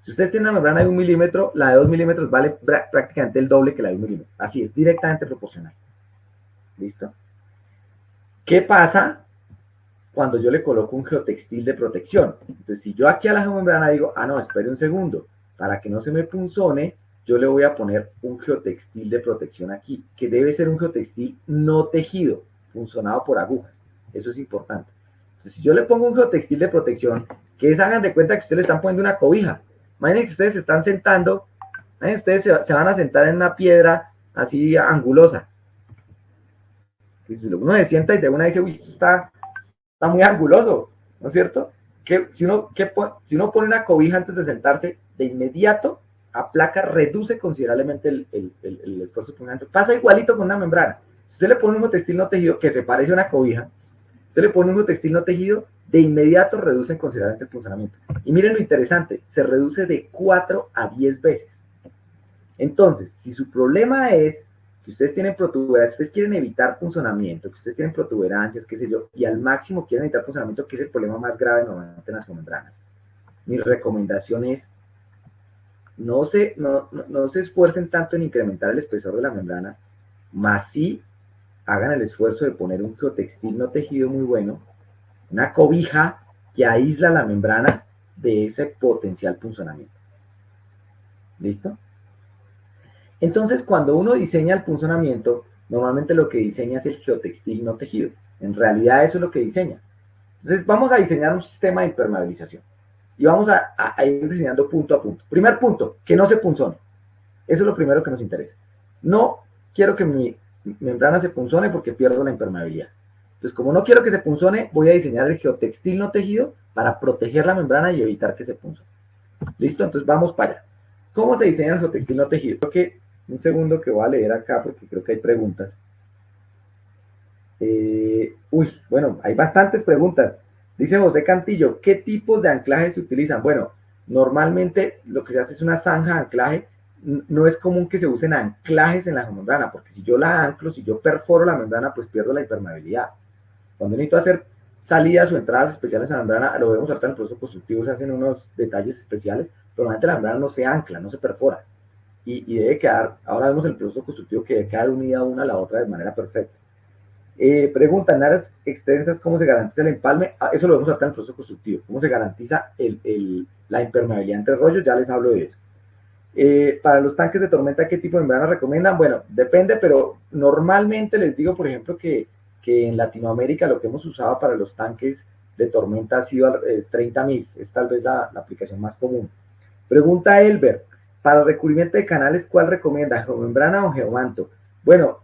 Si ustedes tienen una membrana de 1 milímetro, la de 2 milímetros vale prácticamente el doble que la de 1 milímetro. Así es, directamente proporcional. ¿Listo? ¿Qué pasa cuando yo le coloco un geotextil de protección? Entonces, si yo aquí a la geomembrana digo, no, espere un segundo, para que no se me punzone, yo le voy a poner un geotextil de protección aquí, que debe ser un geotextil no tejido, punzonado por agujas. Eso es importante. Entonces, si yo le pongo un geotextil de protección, que es, hagan de cuenta que ustedes le están poniendo una cobija. Imaginen que ustedes se están sentando, ustedes se van a sentar en una piedra así angulosa. Uno se sienta y de una dice, uy, esto está muy anguloso, ¿no es cierto? Que si uno pone una cobija antes de sentarse, de inmediato aplaca, reduce considerablemente el esfuerzo punzante. Pasa igualito con una membrana. Si usted le pone un geotextil no tejido que se parece a una cobija, usted le pone un geotextil no tejido, de inmediato reducen considerablemente el punzonamiento. Y miren lo interesante, se reduce de 4 a 10 veces. Entonces, si su problema es que ustedes tienen protuberancias, ustedes quieren evitar punzonamiento, que ustedes tienen protuberancias, qué sé yo, y al máximo quieren evitar punzonamiento, que es el problema más grave normalmente en las geomembranas, mi recomendación es no se esfuercen tanto en incrementar el espesor de la membrana, más sí hagan el esfuerzo de poner un geotextil no tejido muy bueno, una cobija que aísla la membrana de ese potencial punzonamiento. ¿Listo? Entonces, cuando uno diseña el punzonamiento, normalmente lo que diseña es el geotextil no tejido. En realidad eso es lo que diseña. Entonces, vamos a diseñar un sistema de impermeabilización. Y vamos a ir diseñando punto a punto. Primer punto, que no se punzone. Eso es lo primero que nos interesa. No quiero que mi membrana se punzone porque pierdo la impermeabilidad. Entonces, como no quiero que se punzone, voy a diseñar el geotextil no tejido para proteger la membrana y evitar que se punzone. ¿Listo? Entonces, vamos para allá. ¿Cómo se diseña el geotextil no tejido? Creo que, un segundo que voy a leer acá porque creo que hay preguntas. Bueno, hay bastantes preguntas. Dice José Cantillo, ¿qué tipos de anclajes se utilizan? Bueno, normalmente lo que se hace es una zanja de anclaje. No es común que se usen anclajes en la membrana, porque si yo la anclo, si yo perforo la membrana, pues pierdo la impermeabilidad. Cuando necesito hacer salidas o entradas especiales a la membrana, lo vemos ahorita en el proceso constructivo, se hacen unos detalles especiales, pero normalmente la membrana no se ancla, no se perfora. Y debe quedar, ahora vemos el proceso constructivo que debe quedar unida una a la otra de manera perfecta. Pregunta, en áreas extensas, ¿cómo se garantiza el empalme? Eso lo vemos ahorita en el proceso constructivo. ¿Cómo se garantiza la impermeabilidad entre rollos? Ya les hablo de eso. Para los tanques de tormenta, ¿qué tipo de membrana recomiendan? Bueno, depende, pero normalmente les digo, por ejemplo, que en Latinoamérica lo que hemos usado para los tanques de tormenta ha sido 30 mils. Es tal vez la aplicación más común. Pregunta Elber, para recubrimiento de canales, ¿cuál recomienda? ¿Geomembrana o geomanto? Bueno,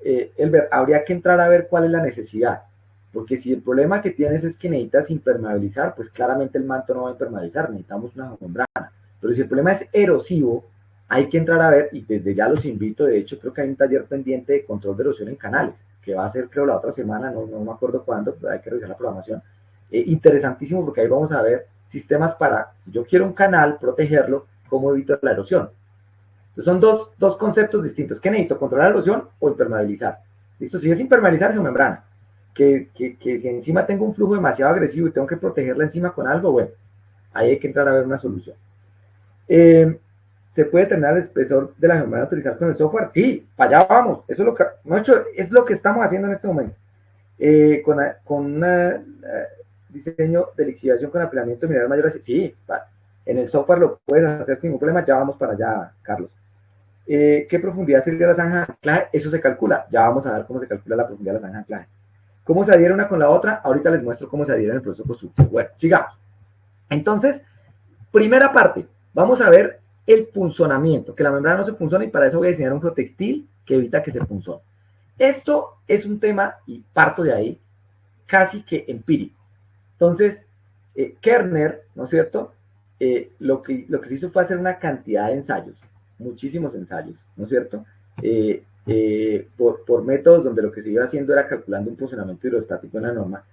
Elber, habría que entrar a ver cuál es la necesidad, porque si el problema que tienes es que necesitas impermeabilizar, pues claramente el manto no va a impermeabilizar, necesitamos una geomembrana. Pero si el problema es erosivo, hay que entrar a ver, y desde ya los invito, de hecho creo que hay un taller pendiente de control de erosión en canales, que va a ser creo la otra semana, no me acuerdo cuándo, pero hay que revisar la programación. Interesantísimo, porque ahí vamos a ver sistemas para, si yo quiero un canal, protegerlo, cómo evito la erosión. Entonces son dos conceptos distintos. ¿Qué necesito? ¿Controlar la erosión o impermeabilizar? ¿Listo? Si es impermeabilizar, geomembrana. Que si encima tengo un flujo demasiado agresivo y tengo que protegerla encima con algo, bueno, ahí hay que entrar a ver una solución. ¿Se puede tener el espesor de la membrana utilizar con el software? Sí, para allá vamos. Eso es lo que estamos haciendo en este momento. Con un diseño de lixiviación con apilamiento de mineral mayor, sí, en el software lo puedes hacer sin ningún problema. Ya vamos para allá, Carlos. ¿Qué profundidad sería la zanja de anclaje? Eso se calcula. Ya vamos a ver cómo se calcula la profundidad de la zanja de anclaje. ¿Cómo se adhiere una con la otra? Ahorita les muestro cómo se adhiere en el proceso constructivo. Bueno, sigamos. Entonces, primera parte, vamos a ver el punzonamiento, que la membrana no se punzone, y para eso voy a diseñar un geotextil que evita que se punzone. Esto es un tema, y parto de ahí, casi que empírico. Entonces, Kerner, ¿no es cierto? Lo que se hizo fue hacer una cantidad de ensayos, muchísimos ensayos, ¿no es cierto? Por métodos donde lo que se iba haciendo era calculando un funcionamiento hidrostático en la norma,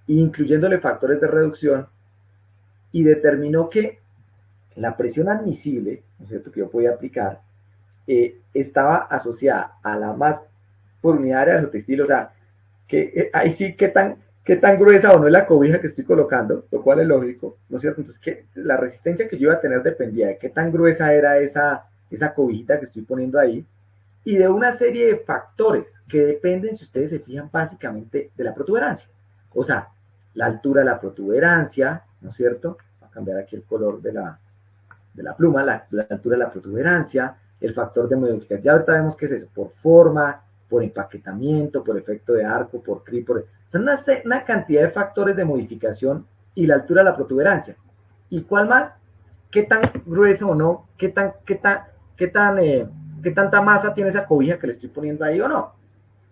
incluyéndole factores de reducción, y determinó que la presión admisible, ¿no es cierto?, que yo podía aplicar, estaba asociada a la masa por unidad de área del textil, o sea, que ahí sí, qué tan gruesa o no es la cobija que estoy colocando, lo cual es lógico, ¿no es cierto? Entonces, que la resistencia que yo iba a tener dependía de qué tan gruesa era esa cobijita que estoy poniendo ahí, y de una serie de factores que dependen, si ustedes se fijan, básicamente de la protuberancia. O sea, la altura de la protuberancia, ¿no es cierto? Voy a cambiar aquí el color de la pluma, la altura de la protuberancia, el factor de modificación. Ya ahorita vemos qué es eso, por forma, por empaquetamiento, por efecto de arco, por creep, o sea, una cantidad de factores de modificación y la altura de la protuberancia. ¿Y cuál más? ¿Qué tan grueso o no? ¿Qué tanta masa tiene esa cobija que le estoy poniendo ahí o no?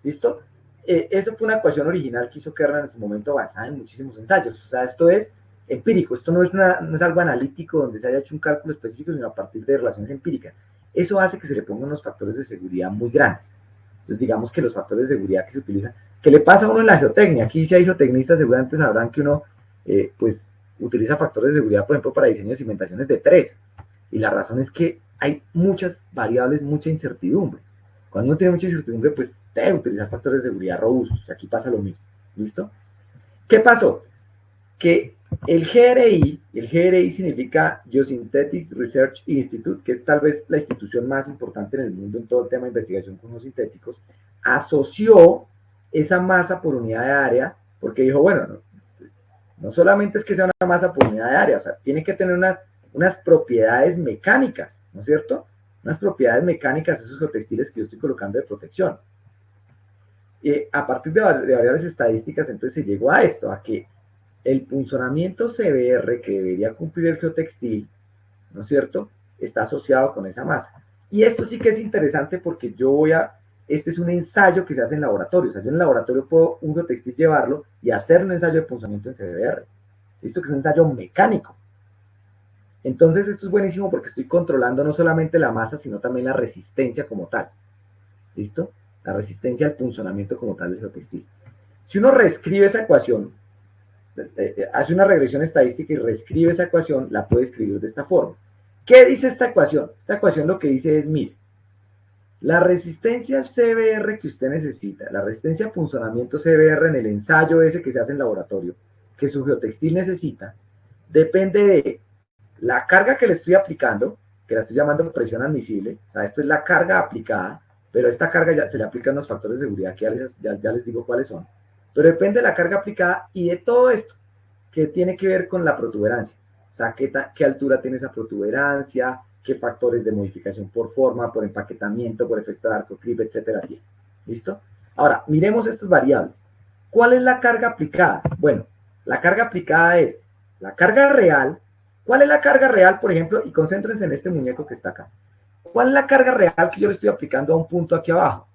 ¿Listo? Eso fue una ecuación original que hizo Kerner en su momento basada en muchísimos ensayos. O sea, esto es empírico, esto no es algo analítico donde se haya hecho un cálculo específico, sino a partir de relaciones empíricas. Eso hace que se le pongan unos factores de seguridad muy grandes. Entonces, digamos que los factores de seguridad que se utilizan, ¿qué le pasa a uno en la geotecnia? Aquí si hay geotecnistas seguramente sabrán que uno, pues, utiliza factores de seguridad, por ejemplo, para diseño de cimentaciones de 3. Y la razón es que hay muchas variables, mucha incertidumbre. Cuando uno tiene mucha incertidumbre, pues debe utilizar factores de seguridad robustos. Aquí pasa lo mismo. ¿Listo? ¿Qué pasó? Que el GRI significa Geosynthetics Research Institute, que es tal vez la institución más importante en el mundo en todo el tema de investigación con los sintéticos, asoció esa masa por unidad de área, porque dijo, bueno, no solamente es que sea una masa por unidad de área, o sea, tiene que tener unas propiedades mecánicas, ¿no es cierto? Unas propiedades mecánicas, esos geotextiles que yo estoy colocando de protección. A partir de variables estadísticas, entonces se llegó a esto, a que el punzonamiento CBR que debería cumplir el geotextil, ¿no es cierto?, está asociado con esa masa. Y esto sí que es interesante porque este es un ensayo que se hace en laboratorio. O sea, yo en el laboratorio puedo un geotextil llevarlo y hacer un ensayo de punzonamiento en CBR. Esto que es un ensayo mecánico. Entonces esto es buenísimo porque estoy controlando no solamente la masa, sino también la resistencia como tal. ¿Listo? La resistencia al punzonamiento como tal del geotextil. Si uno reescribe esa ecuación, hace una regresión estadística y reescribe esa ecuación, la puede escribir de esta forma. ¿Qué dice esta ecuación? Esta ecuación lo que dice es, mire, la resistencia al CBR que usted necesita, la resistencia a punzonamiento CBR en el ensayo ese que se hace en laboratorio, que su geotextil necesita, depende de la carga que le estoy aplicando, que la estoy llamando presión admisible, o sea, esto es la carga aplicada, pero a esta carga ya se le aplican los factores de seguridad que ya les digo cuáles son. Pero depende de la carga aplicada y de todo esto que tiene que ver con la protuberancia. O sea, qué altura tiene esa protuberancia, qué factores de modificación por forma, por empaquetamiento, por efecto de arco, creep, etcétera. ¿Listo? Ahora, miremos estas variables. ¿Cuál es la carga aplicada? Bueno, la carga aplicada es la carga real. ¿Cuál es la carga real, por ejemplo? Y concéntrense en este muñeco que está acá. ¿Cuál es la carga real que yo le estoy aplicando a un punto aquí abajo?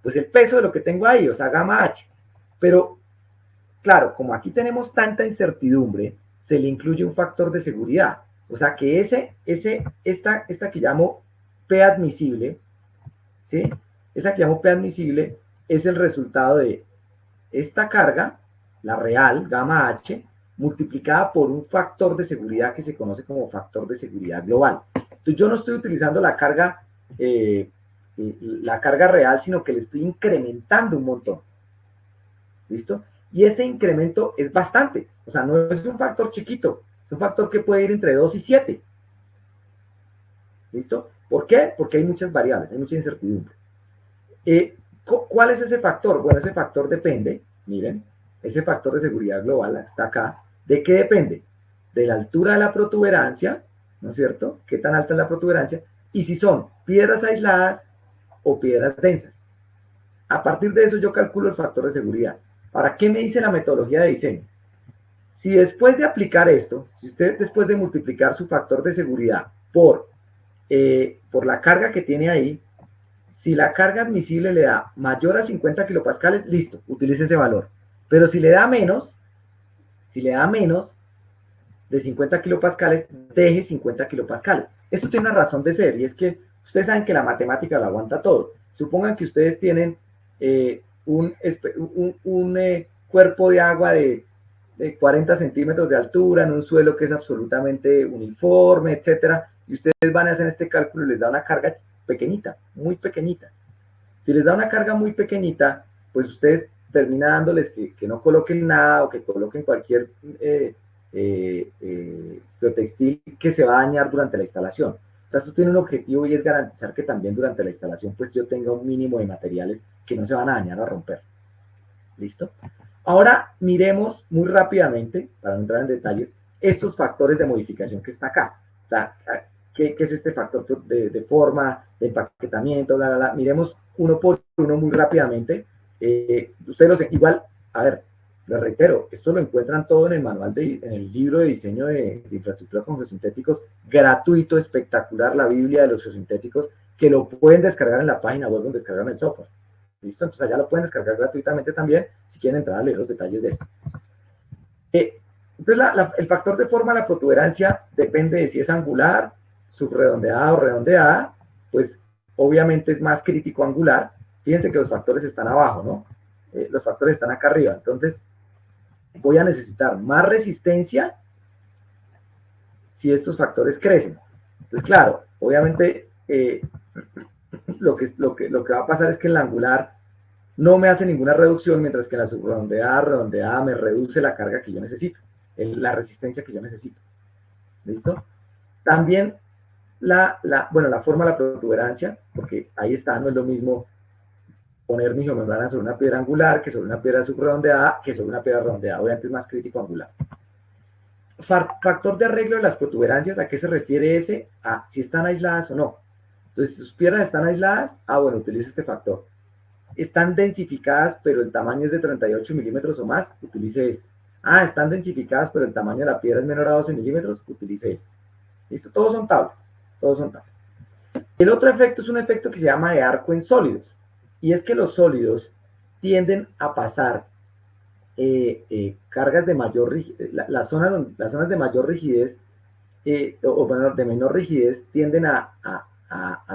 Pues el peso de lo que tengo ahí, o sea, gamma H. Pero, claro, como aquí tenemos tanta incertidumbre, se le incluye un factor de seguridad. O sea que esta que llamo P admisible, ¿sí? Esa que llamo P admisible es el resultado de esta carga, la real, gamma H, multiplicada por un factor de seguridad que se conoce como factor de seguridad global. Entonces yo no estoy utilizando la carga real, sino que le estoy incrementando un montón. ¿Listo? Y ese incremento es bastante. O sea, no es un factor chiquito, es un factor que puede ir entre 2 y 7. ¿Listo? ¿Por qué? Porque hay muchas variables, hay mucha incertidumbre. ¿Cuál es ese factor? Bueno, ese factor depende, miren, ese factor de seguridad global está acá. ¿De qué depende? De la altura de la protuberancia, ¿no es cierto? ¿Qué tan alta es la protuberancia? Y si son piedras aisladas o piedras densas. A partir de eso yo calculo el factor de seguridad. ¿Para qué me dice la metodología de diseño? Si después de aplicar esto, si usted después de multiplicar su factor de seguridad por la carga que tiene ahí, si la carga admisible le da mayor a 50 kilopascales, listo, utilice ese valor. Pero si le da menos, Si le da menos de 50 kilopascales, deje 50 kilopascales. Esto tiene una razón de ser, y es que ustedes saben que la matemática lo aguanta todo. Supongan que ustedes tienen un cuerpo de agua de 40 centímetros de altura en un suelo que es absolutamente uniforme, etcétera, y ustedes van a hacer este cálculo y les da una carga pequeñita, muy pequeñita. Si les da una carga muy pequeñita, pues ustedes terminan dándoles que no coloquen nada o que coloquen cualquier geotextil que se va a dañar durante la instalación. O sea, esto tiene un objetivo y es garantizar que también durante la instalación pues yo tenga un mínimo de materiales que no se van a dañar o a romper. ¿Listo? Ahora miremos muy rápidamente, para no entrar en detalles, estos factores de modificación que está acá. O sea, ¿qué es este factor de forma, de empaquetamiento, bla, bla, bla? Miremos uno por uno muy rápidamente. Ustedes lo sé, igual, a ver, les reitero, esto lo encuentran todo en el manual, en el libro de diseño de infraestructura con geosintéticos, gratuito, espectacular, la Biblia de los geosintéticos, que lo pueden descargar en la página web donde descargan el software. ¿Listo? Entonces allá lo pueden descargar gratuitamente también si quieren entrar a leer los detalles de esto. Entonces el factor de forma de la protuberancia depende de si es angular, subredondeada o redondeada, pues obviamente es más crítico angular. Fíjense que los factores están abajo, ¿no? Los factores están acá arriba. Entonces voy a necesitar más resistencia si estos factores crecen. Entonces, claro, obviamente lo que va a pasar es que en la angular no me hace ninguna reducción, mientras que en la redondeada me reduce la carga que yo necesito, la resistencia que yo necesito. ¿Listo? También la forma de la protuberancia, porque ahí está, no es lo mismo poner mi geomembrana sobre una piedra angular que sobre una piedra subredondeada que sobre una piedra redondeada. Obviamente es más crítico angular. Factor de arreglo de las protuberancias, ¿a qué se refiere ese? A si están aisladas o no. Entonces, si sus piedras están aisladas, bueno, utilice este factor. Están densificadas, pero el tamaño es de 38 milímetros o más, utilice este. Están densificadas, pero el tamaño de la piedra es menor a 12 milímetros, utilice este. ¿Listo? Todos son tablas. Todos son tablas. El otro efecto es un efecto que se llama de arco en sólidos. Y es que los sólidos tienden a pasar cargas de mayor rigidez, las zonas de mayor rigidez de menor rigidez tienden a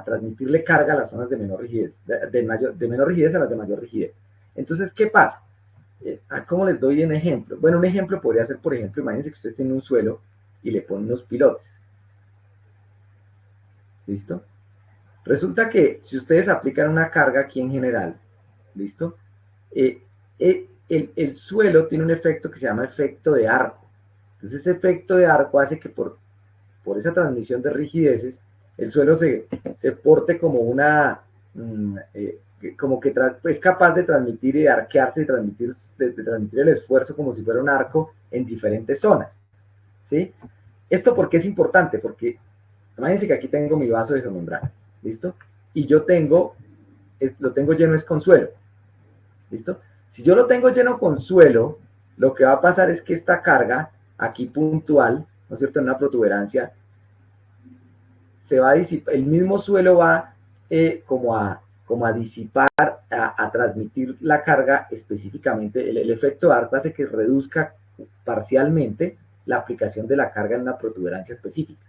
transmitirle carga a las zonas de menor rigidez, de menor rigidez a las de mayor rigidez. Entonces, ¿qué pasa? ¿Cómo les doy un ejemplo? Bueno, un ejemplo podría ser, por ejemplo, imagínense que ustedes tienen un suelo y le ponen unos pilotes. ¿Listo? Resulta que si ustedes aplican una carga aquí en general, ¿listo? El suelo tiene un efecto que se llama efecto de arco. Entonces, ese efecto de arco hace que por esa transmisión de rigideces, el suelo se porte como como que es capaz de transmitir y de arquearse, de transmitir el esfuerzo como si fuera un arco en diferentes zonas. ¿Sí? ¿Esto por qué es importante? Porque imagínense que aquí tengo mi vaso de geomembrana, ¿listo? Y yo lo tengo lleno es con suelo, ¿listo? Si yo lo tengo lleno con suelo, lo que va a pasar es que esta carga, aquí puntual, ¿no es cierto?, en una protuberancia, se va a disipar, el mismo suelo va como a disipar, a transmitir la carga específicamente. El efecto de arco hace que reduzca parcialmente la aplicación de la carga en una protuberancia específica.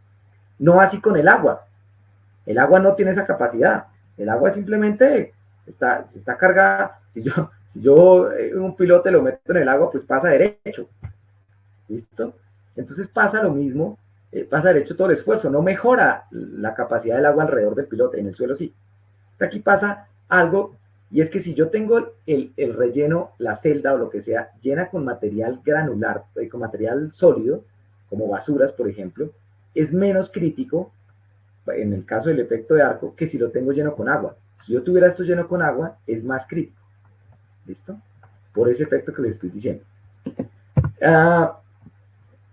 No así con el agua. El agua no tiene esa capacidad. El agua simplemente está cargada. Si yo un pilote lo meto en el agua, pues pasa derecho. ¿Listo? Entonces pasa lo mismo, pasa derecho todo el esfuerzo. No mejora la capacidad del agua alrededor del pilote, en el suelo sí. Entonces aquí pasa algo, y es que si yo tengo el relleno, la celda o lo que sea, llena con material granular, con material sólido, como basuras, por ejemplo, es menos crítico, en el caso del efecto de arco, que si lo tengo lleno con agua. Si yo tuviera esto lleno con agua, es más crítico. ¿Listo? Por ese efecto que les estoy diciendo.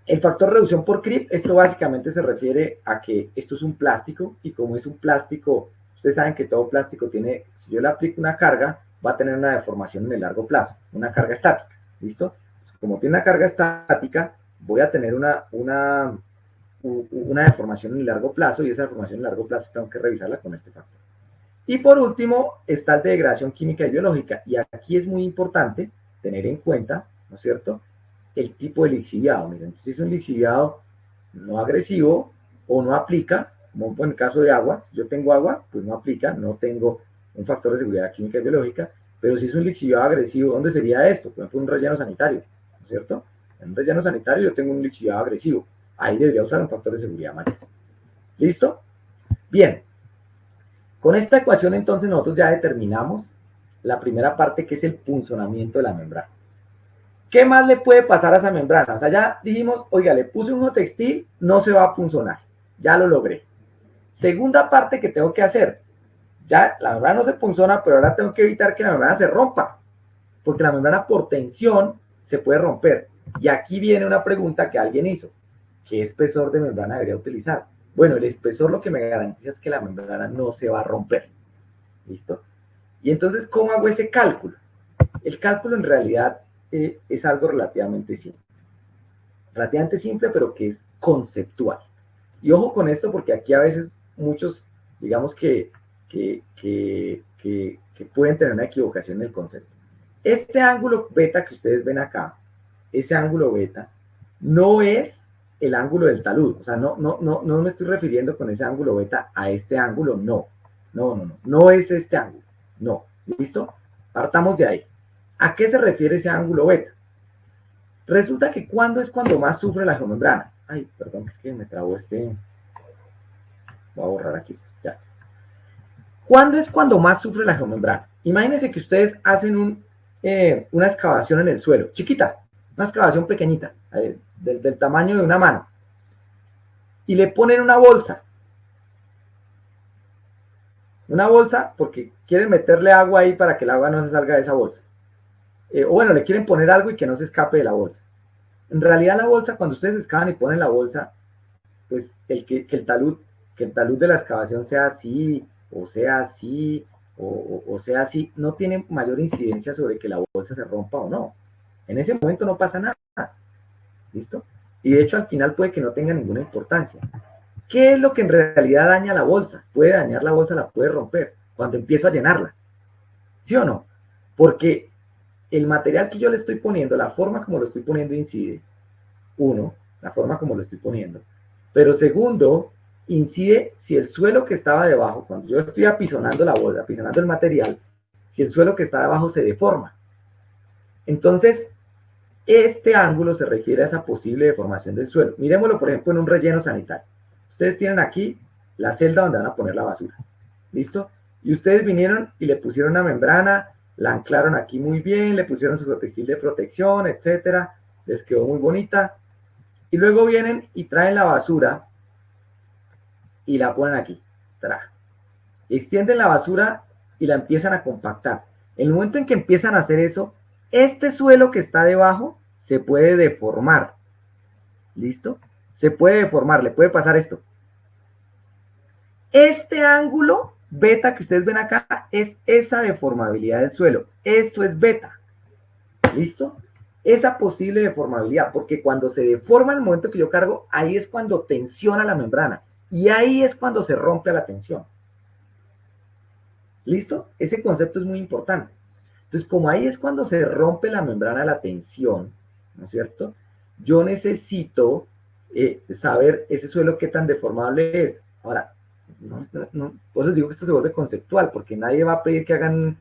El factor de reducción por creep, esto básicamente se refiere a que esto es un plástico, y como es un plástico, ustedes saben que todo plástico tiene, si yo le aplico una carga, va a tener una deformación en el largo plazo, una carga estática. ¿Listo? Como tiene una carga estática, voy a tener una deformación en el largo plazo, y esa deformación en el largo plazo tengo que revisarla con este factor. Y por último está el de degradación química y biológica, y aquí es muy importante tener en cuenta, ¿no es cierto?, el tipo de lixiviado. Miren, entonces es un lixiviado no agresivo o no aplica, como en el caso de agua. Si yo tengo agua, pues no aplica, no tengo un factor de seguridad química y biológica. Pero si es un lixiviado agresivo, ¿dónde sería esto? Por ejemplo, un relleno sanitario, ¿no es cierto? En un relleno sanitario yo tengo un lixiviado agresivo. Ahí debería usar un factor de seguridad mayor. ¿Listo? Bien. Con esta ecuación entonces nosotros ya determinamos la primera parte, que es el punzonamiento de la membrana. ¿Qué más le puede pasar a esa membrana? O sea, ya dijimos, oiga, le puse un textil, no se va a punzonar. Ya lo logré. Segunda parte que tengo que hacer. Ya la membrana no se punzona, pero ahora tengo que evitar que la membrana se rompa. Porque la membrana por tensión se puede romper. Y aquí viene una pregunta que alguien hizo. ¿Qué espesor de membrana debería utilizar? Bueno, el espesor lo que me garantiza es que la membrana no se va a romper. ¿Listo? Y entonces, ¿cómo hago ese cálculo? El cálculo en realidad es algo relativamente simple. Relativamente simple, pero que es conceptual. Y ojo con esto, porque aquí a veces muchos, digamos que pueden tener una equivocación en el concepto. Este ángulo beta que ustedes ven acá, ese ángulo beta, no es el ángulo del talud. O sea, no me estoy refiriendo con ese ángulo beta a este ángulo, no es este ángulo, no. ¿Listo? Partamos de ahí. ¿A qué se refiere ese ángulo beta? Resulta que cuando más sufre la geomembrana. Ay, perdón, es que me trabó este. Voy a borrar aquí esto, ya. ¿Cuándo es cuando más sufre la geomembrana? Imagínense que ustedes hacen una excavación en el suelo, chiquita, una excavación pequeñita, del tamaño de una mano, y le ponen una bolsa porque quieren meterle agua ahí para que el agua no se salga de esa bolsa. O bueno, le quieren poner algo y que no se escape de la bolsa. En realidad la bolsa, cuando ustedes excavan y ponen la bolsa, pues que el talud de la excavación sea así, o sea así, o sea así, no tiene mayor incidencia sobre que la bolsa se rompa o no. En ese momento no pasa nada. ¿Listo? Y de hecho al final puede que no tenga ninguna importancia. ¿Qué es lo que en realidad daña la bolsa? Puede dañar la bolsa, la puede romper cuando empiezo a llenarla. ¿Sí o no? Porque el material que yo le estoy poniendo, la forma como lo estoy poniendo incide. Uno, la forma como lo estoy poniendo. Pero segundo, incide si el suelo que estaba debajo, cuando yo estoy apisonando la bolsa, apisonando el material, si el suelo que está debajo se deforma. Entonces, este ángulo se refiere a esa posible deformación del suelo. Miremoslo, por ejemplo, en un relleno sanitario. Ustedes tienen aquí la celda donde van a poner la basura. ¿Listo? Y ustedes vinieron y le pusieron una membrana, la anclaron aquí muy bien, le pusieron su textil de protección, etcétera. Les quedó muy bonita. Y luego vienen y traen la basura y la ponen aquí. Extienden la basura y la empiezan a compactar. En el momento en que empiezan a hacer eso, este suelo que está debajo se puede deformar. ¿Listo? Se puede deformar, le puede pasar esto. Este ángulo beta que ustedes ven acá es esa deformabilidad del suelo. Esto es beta. ¿Listo? Esa posible deformabilidad, porque cuando se deforma en el momento que yo cargo, ahí es cuando tensiona la membrana. Y ahí es cuando se rompe la tensión. ¿Listo? Ese concepto es muy importante. Entonces, como ahí es cuando se rompe la membrana de la tensión, ¿no es cierto? Yo necesito saber ese suelo qué tan deformable es. Ahora, por eso digo que esto se vuelve conceptual, porque nadie va a pedir que hagan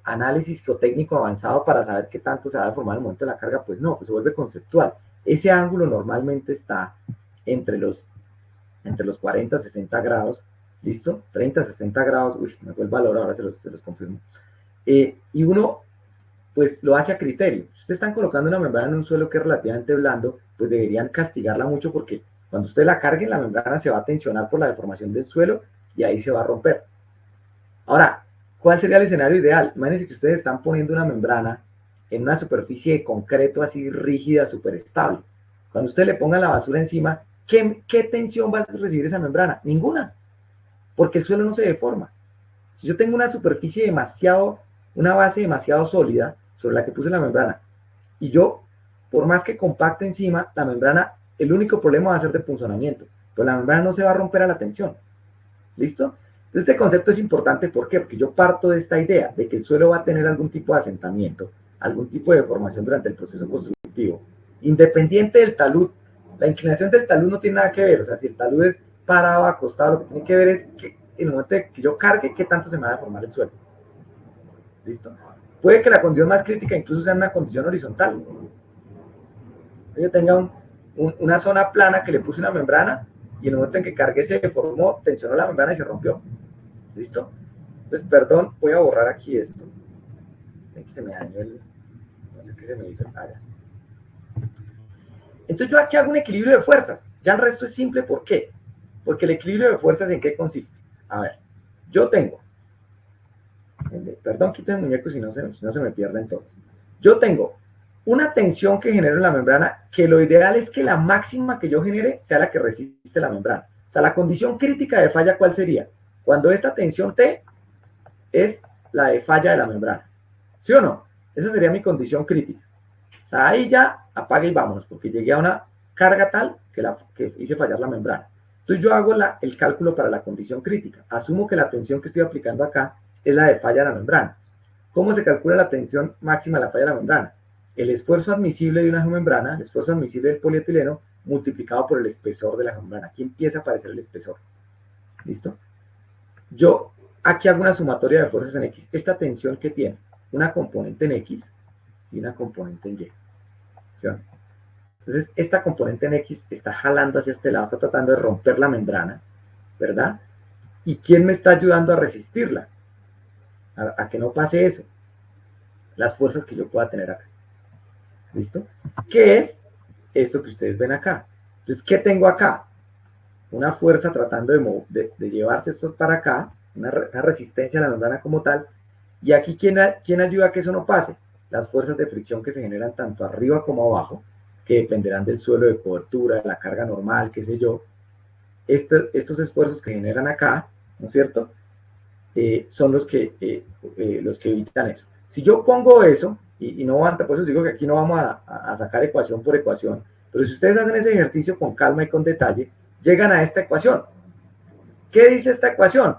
análisis geotécnico avanzado para saber qué tanto se va a deformar en el momento de la carga. Pues no, pues se vuelve conceptual. Ese ángulo normalmente está entre los 40 y 60 grados, ¿listo? 30, 60 grados, uy, me fue el valor, ahora se los confirmo. Y uno, pues, lo hace a criterio. Si ustedes están colocando una membrana en un suelo que es relativamente blando, pues deberían castigarla mucho porque cuando ustedes la carguen, la membrana se va a tensionar por la deformación del suelo y ahí se va a romper. Ahora, ¿cuál sería el escenario ideal? Imagínense que ustedes están poniendo una membrana en una superficie de concreto así rígida, súper estable. Cuando usted le ponga la basura encima, ¿qué tensión va a recibir esa membrana? Ninguna, porque el suelo no se deforma. Si yo tengo una superficie una base demasiado sólida sobre la que puse la membrana, y yo, por más que compacte encima, la membrana, el único problema va a ser de punzonamiento, pero la membrana no se va a romper a la tensión. ¿Listo? Entonces este concepto es importante, ¿por qué? Porque yo parto de esta idea de que el suelo va a tener algún tipo de asentamiento, algún tipo de deformación durante el proceso constructivo. Independiente del talud, la inclinación del talud no tiene nada que ver, o sea, si el talud es parado, acostado, lo que tiene que ver es que en el momento que yo cargue, qué tanto se me va a deformar el suelo. ¿Listo? Puede que la condición más crítica incluso sea una condición horizontal. Yo tenga una zona plana que le puse una membrana y en el momento en que cargué se deformó, tensionó la membrana y se rompió. ¿Listo? Entonces, perdón, voy a borrar aquí esto. Se me dañó el... No sé qué se me hizo. Entonces yo aquí hago un equilibrio de fuerzas. Ya el resto es simple. ¿Por qué? Porque el equilibrio de fuerzas, ¿en qué consiste? A ver, yo tengo... Perdón, quiten el muñeco si no se me pierden todos. Yo tengo una tensión que genero en la membrana, que lo ideal es que la máxima que yo genere sea la que resiste la membrana. O sea, la condición crítica de falla, ¿cuál sería? Cuando esta tensión T es la de falla de la membrana. ¿Sí o no? Esa sería mi condición crítica. O sea, ahí ya apague y vámonos, porque llegué a una carga tal que hice fallar la membrana. Entonces yo hago el cálculo para la condición crítica. Asumo que la tensión que estoy aplicando acá es la de falla de la membrana. ¿Cómo se calcula la tensión máxima de la falla de la membrana? El esfuerzo admisible de una geomembrana, el esfuerzo admisible del polietileno, multiplicado por el espesor de la geomembrana. Aquí empieza a aparecer el espesor. ¿Listo? Yo aquí hago una sumatoria de fuerzas en X. Esta tensión que tiene una componente en X y una componente en Y. ¿Sí? Entonces, esta componente en X está jalando hacia este lado, está tratando de romper la membrana, ¿verdad? ¿Y quién me está ayudando a resistirla? A que no pase eso. Las fuerzas que yo pueda tener acá. ¿Listo? ¿Qué es esto que ustedes ven acá? Entonces, ¿qué tengo acá? Una fuerza tratando de llevarse estos para acá, una resistencia a la membrana como tal. Y aquí, ¿quién ayuda a que eso no pase? Las fuerzas de fricción que se generan tanto arriba como abajo, que dependerán del suelo de cobertura, de la carga normal, qué sé yo. Estos esfuerzos que generan acá, ¿no es cierto? Son los que evitan eso. Si yo pongo eso, y no van, por eso digo que aquí no vamos a sacar ecuación por ecuación, pero si ustedes hacen ese ejercicio con calma y con detalle, llegan a esta ecuación. ¿Qué dice esta ecuación?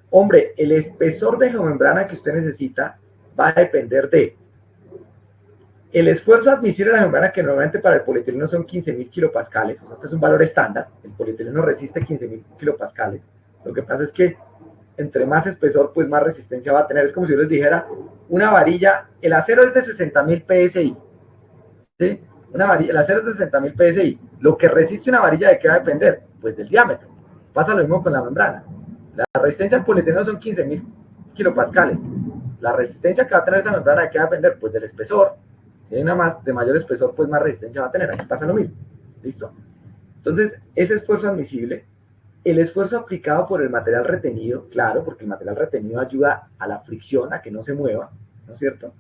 Hombre, el espesor de geomembrana que usted necesita va a depender de el esfuerzo admisible de la membrana, que normalmente para el polietileno son 15.000 kilopascales, o sea, este es un valor estándar, el polietileno resiste 15.000 kilopascales. Lo que pasa es que entre más espesor, pues más resistencia va a tener. Es como si yo les dijera, una varilla, el acero es de 60.000 PSI, ¿sí? El acero es de 60.000 PSI. Lo que resiste una varilla, ¿de qué va a depender? Pues del diámetro. Pasa lo mismo con la membrana. La resistencia al polietileno son 15.000 kilopascales. La resistencia que va a tener esa membrana, ¿de qué va a depender? Pues del espesor. Si hay una más de mayor espesor, pues más resistencia va a tener. Aquí pasa lo mismo. ¿Listo? Entonces, ese esfuerzo admisible, el esfuerzo aplicado por el material retenido, claro, porque el material retenido ayuda a la fricción, a que no se mueva, ¿no es cierto?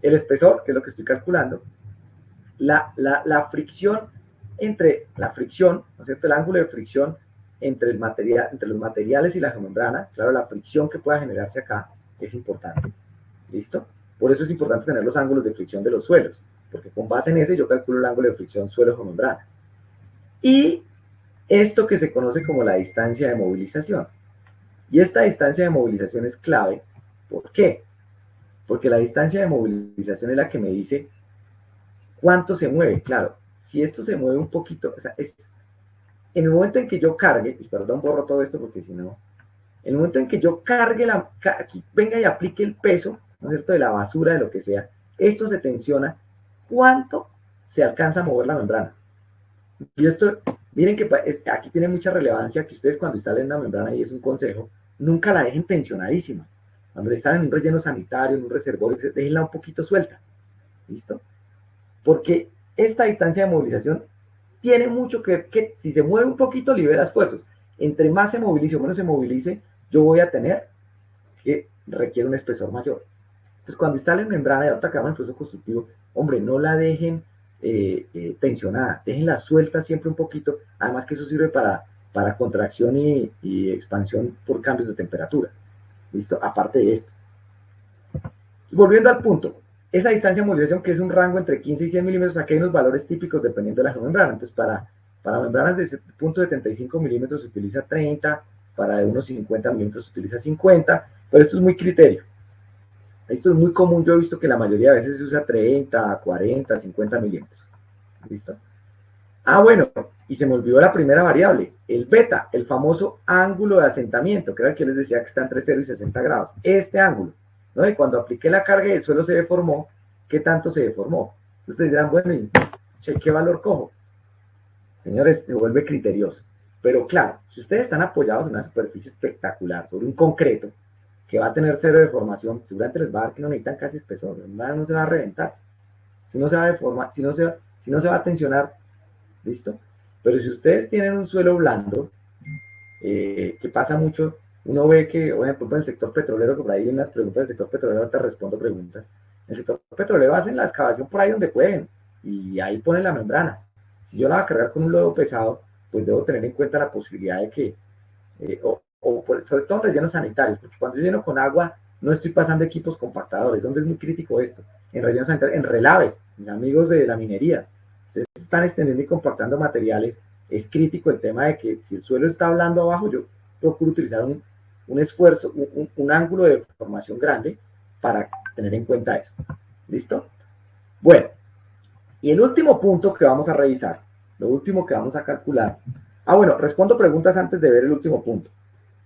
El espesor, que es lo que estoy calculando, la fricción entre la fricción, ¿no es cierto? El ángulo de fricción entre los materiales y la geomembrana, claro, la fricción que pueda generarse acá es importante. ¿Listo? Por eso es importante tener los ángulos de fricción de los suelos, porque con base en ese yo calculo el ángulo de fricción suelo-geomembrana. Y esto que se conoce como la distancia de movilización. Y esta distancia de movilización es clave. ¿Por qué? Porque la distancia de movilización es la que me dice cuánto se mueve. Claro, si esto se mueve un poquito, o sea, en el momento en que yo cargue, y perdón, borro todo esto porque si no, en el momento en que yo cargue, aquí venga y aplique el peso, ¿no es cierto?, de la basura, de lo que sea, esto se tensiona, ¿cuánto se alcanza a mover la membrana? Y esto, miren que aquí tiene mucha relevancia que ustedes cuando instalen una membrana, y es un consejo, nunca la dejen tensionadísima. Cuando están en un relleno sanitario, en un reservorio, déjenla un poquito suelta. ¿Listo? Porque esta distancia de movilización tiene mucho que ver que si se mueve un poquito, libera esfuerzos. Entre más se movilice o menos se movilice, yo voy a tener que requiere un espesor mayor. Entonces, cuando instalen membrana de alta cama en proceso constructivo, hombre, no la dejen tensionada, déjenla suelta siempre un poquito, además que eso sirve para contracción y expansión por cambios de temperatura. ¿Listo? Aparte de esto. Volviendo al punto, esa distancia de movilización, que es un rango entre 15 y 100 milímetros, aquí hay unos valores típicos dependiendo de la geomembrana. Entonces, para membranas de 0.75 milímetros se utiliza 30, para de unos 50 milímetros se utiliza 50, pero esto es muy criterio. Esto es muy común, yo he visto que la mayoría de veces se usa 30, 40, 50 milímetros. ¿Listo? Ah, bueno, y se me olvidó la primera variable, el beta, el famoso ángulo de asentamiento, que era el que les decía que está entre 0 y 60 grados. Este ángulo, ¿no? Y cuando apliqué la carga y el suelo se deformó, ¿qué tanto se deformó? Entonces ustedes dirán, bueno, ¿y qué valor cojo? Señores, se vuelve criterioso. Pero claro, si ustedes están apoyados en una superficie espectacular, sobre un concreto, que va a tener cero deformación, seguramente les va a dar que no necesitan casi espesor, no se va a reventar, si no se va a deformar, si no se va a tensionar, ¿listo? Pero si ustedes tienen un suelo blando, que pasa mucho, uno ve que, por ejemplo, en el sector petrolero, que por ahí hay unas preguntas del sector petrolero, te respondo preguntas. En el sector petrolero hacen la excavación por ahí donde pueden y ahí ponen la membrana. Si yo la voy a cargar con un lodo pesado, pues debo tener en cuenta la posibilidad de que, sobre todo en rellenos sanitarios, porque cuando yo lleno con agua, no estoy pasando equipos compactadores, donde es muy crítico esto, en rellenos sanitarios, en relaves, mis amigos de la minería, ustedes están extendiendo y compactando materiales, es crítico el tema de que si el suelo está blando abajo, yo procuro utilizar un esfuerzo, un ángulo de formación grande para tener en cuenta eso. ¿Listo? Bueno, y el último punto que vamos a revisar, lo último que vamos a calcular. Ah, bueno, respondo preguntas antes de ver el último punto.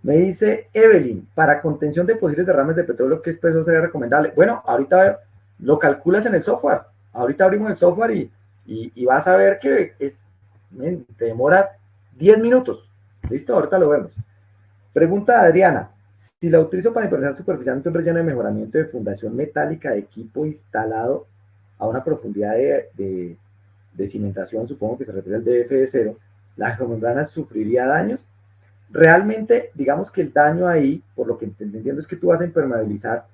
Me dice Evelyn, para contención de posibles derrames de petróleo, ¿qué espeso sería recomendable? Bueno, ahorita lo calculas en el software. Ahorita abrimos el software y vas a ver que te demoras 10 minutos. ¿Listo? Ahorita lo vemos. Pregunta de Adriana. Si la utilizo para impresionar superficialmente un relleno de mejoramiento de fundación metálica de equipo instalado a una profundidad de cimentación, supongo que se refiere al DF de 0, ¿la geomembrana sufriría daños? Realmente, digamos que el daño ahí, por lo que entiendo, es que tú vas a impermeabilizar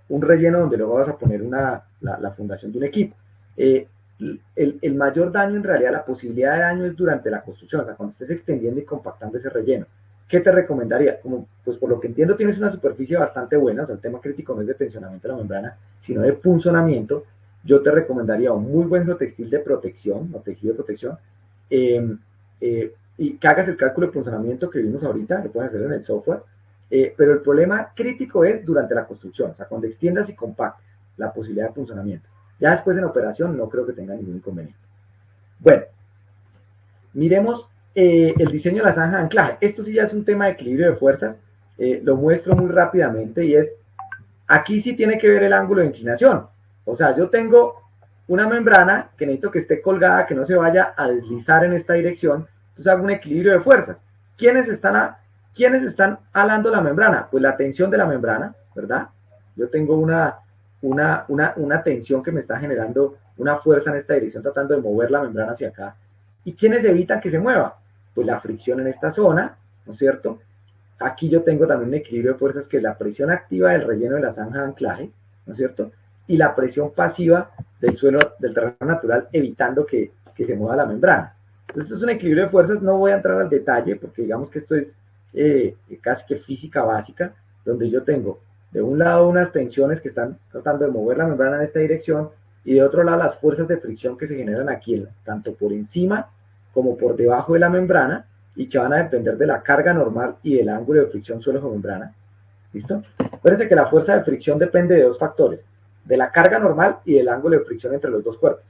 un relleno donde luego vas a poner la fundación de un equipo. El mayor daño, en realidad, la posibilidad de daño es durante la construcción, o sea, cuando estés extendiendo y compactando ese relleno. ¿Qué te recomendaría? Como, pues por lo que entiendo, tienes una superficie bastante buena, o sea, el tema crítico no es de tensionamiento de la membrana, sino de punzonamiento. Yo te recomendaría un muy buen geotextil de protección, o tejido de protección, y que hagas el cálculo de punzonamiento que vimos ahorita, lo puedes hacer en el software, pero el problema crítico es durante la construcción, o sea, cuando extiendas y compactes la posibilidad de punzonamiento. Ya después en operación no creo que tenga ningún inconveniente. Bueno, miremos el diseño de la zanja de anclaje. Esto sí ya es un tema de equilibrio de fuerzas, lo muestro muy rápidamente y es, aquí sí tiene que ver el ángulo de inclinación. O sea, yo tengo una membrana que necesito que esté colgada, que no se vaya a deslizar en esta dirección, entonces hago un equilibrio de fuerzas. ¿Quiénes están alando la membrana? Pues la tensión de la membrana, ¿verdad? Yo tengo una tensión que me está generando una fuerza en esta dirección, tratando de mover la membrana hacia acá. ¿Y quiénes evitan que se mueva? Pues la fricción en esta zona, ¿no es cierto? Aquí yo tengo también un equilibrio de fuerzas que es la presión activa del relleno de la zanja de anclaje, ¿no es cierto? Y la presión pasiva del suelo, del terreno natural, evitando que se mueva la membrana. Entonces, esto es un equilibrio de fuerzas, no voy a entrar al detalle, porque digamos que esto es casi que física básica, donde yo tengo de un lado unas tensiones que están tratando de mover la membrana en esta dirección, y de otro lado las fuerzas de fricción que se generan aquí, tanto por encima como por debajo de la membrana, y que van a depender de la carga normal y del ángulo de fricción suelo-membrana. ¿Listo? Acuérdense que la fuerza de fricción depende de dos factores, de la carga normal y del ángulo de fricción entre los dos cuerpos.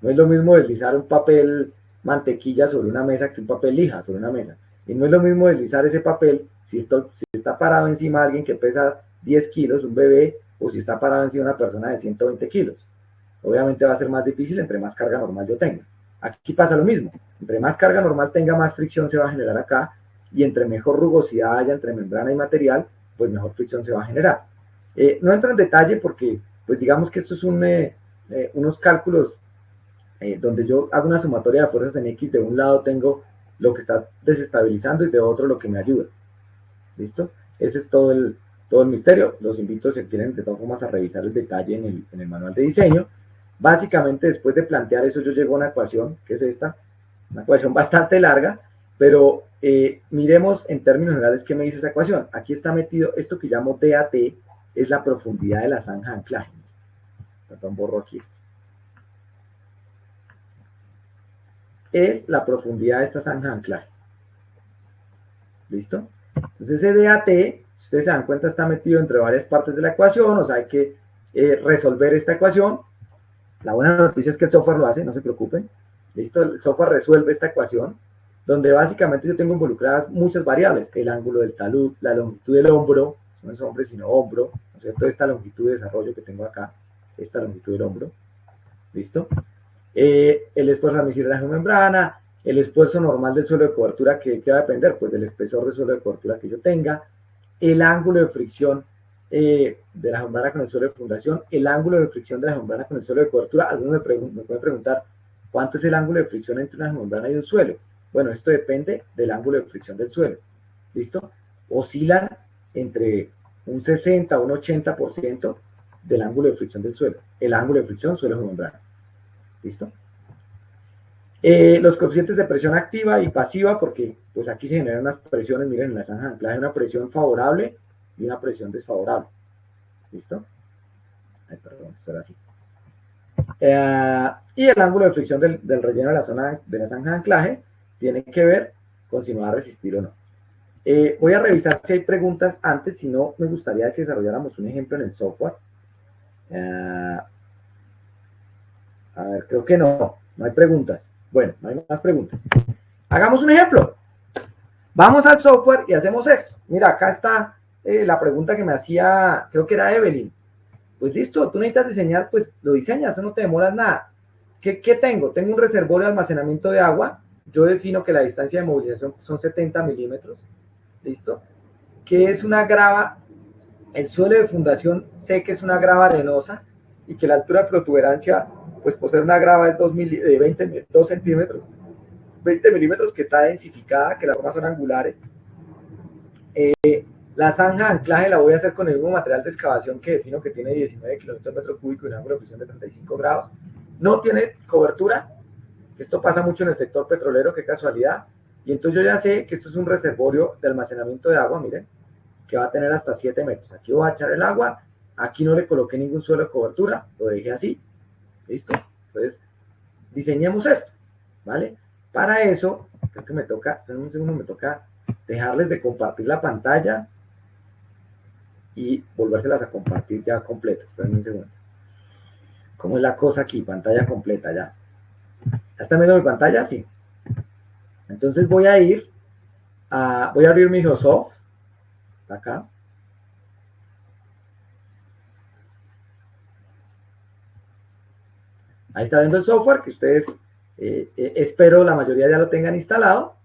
No es lo mismo deslizar un papel mantequilla sobre una mesa que un papel lija sobre una mesa. Y no es lo mismo deslizar ese papel si está parado encima de alguien que pesa 10 kilos, un bebé, o si está parado encima de una persona de 120 kilos. Obviamente va a ser más difícil entre más carga normal yo tenga. Aquí pasa lo mismo. Entre más carga normal tenga, más fricción se va a generar acá, y entre mejor rugosidad haya entre membrana y material, pues mejor fricción se va a generar. No entro en detalle porque, pues digamos que esto es unos cálculos donde yo hago una sumatoria de fuerzas en X. De un lado tengo lo que está desestabilizando y de otro lo que me ayuda. ¿Listo? Ese es todo el misterio. Los invito, si quieren, de todas formas, a revisar el detalle en el manual de diseño. Básicamente, después de plantear eso, yo llego a una ecuación, que es esta, una ecuación bastante larga, pero miremos en términos generales qué me dice esa ecuación. Aquí está metido esto que llamo DAT, es la profundidad de la zanja de anclaje. Perdón, borro aquí esto. Es la profundidad de esta zanja de anclaje. ¿Listo? Entonces ese DAT Si ustedes se dan cuenta, está metido entre varias partes de la ecuación, o sea, hay que resolver esta ecuación. La buena noticia es que el software lo hace, no se preocupen. Listo, el software resuelve esta ecuación, donde básicamente yo tengo involucradas muchas variables, el ángulo del talud, la longitud del hombro, no es hombre sino hombro, ¿no es cierto? Esta longitud de desarrollo que tengo acá, esta longitud del hombro, ¿listo? El esfuerzo admisible de la membrana, el esfuerzo normal del suelo de cobertura que va a depender pues del espesor del suelo de cobertura que yo tenga, el ángulo de fricción de la membrana con el suelo de fundación, el ángulo de fricción de la membrana con el suelo de cobertura. Algunos me pueden preguntar, ¿cuánto es el ángulo de fricción entre una membrana y un suelo? Bueno, esto depende del ángulo de fricción del suelo, ¿listo? Oscilan entre un 60 o un 80% del ángulo de fricción del suelo. El ángulo de fricción suelo de membrana, ¿listo? Los coeficientes de presión activa y pasiva, porque pues aquí se generan unas presiones, miren, en la zanja de anclaje una presión favorable y una presión desfavorable. ¿Listo? Ay, perdón, esto era así. Y el ángulo de fricción del relleno de la zona de la zanja de anclaje tiene que ver con si me va a resistir o no. Voy a revisar si hay preguntas antes, si no, me gustaría que desarrolláramos un ejemplo en el software. A ver, creo que no hay preguntas. Bueno, no hay más preguntas. Hagamos un ejemplo. Vamos al software y hacemos esto. Mira, acá está la pregunta que me hacía, creo que era Evelyn. Pues listo, tú necesitas diseñar, pues lo diseñas, eso no te demoras nada. ¿Qué tengo? Tengo un reservorio de almacenamiento de agua. Yo defino que la distancia de movilización son 70 milímetros. ¿Listo? Que es una grava, el suelo de fundación sé que es una grava arenosa y que la altura de protuberancia, pues por ser una grava es 2 centímetros, 20 milímetros, que está densificada, que las formas son angulares. La zanja de anclaje la voy a hacer con el mismo material de excavación que defino, que tiene 19 kilómetros metro cúbico y un ángulo de fricción de 35 grados. No tiene cobertura. Esto pasa mucho en el sector petrolero, qué casualidad. Y entonces yo ya sé que esto es un reservorio de almacenamiento de agua, miren, que va a tener hasta 7 metros. Aquí voy a echar el agua. Aquí no le coloqué ningún suelo de cobertura. Lo dejé así. ¿Listo? Entonces, diseñemos esto, ¿vale? Para eso, creo que me toca, esperen un segundo, me toca dejarles de compartir la pantalla y volvérselas a compartir ya completas. Esperen un segundo. ¿Cómo es la cosa aquí? Pantalla completa ya. ¿Ya están viendo mi pantalla? Sí. Entonces voy a abrir mi Microsoft, acá. Ahí está viendo el software que ustedes, espero la mayoría ya lo tengan instalado.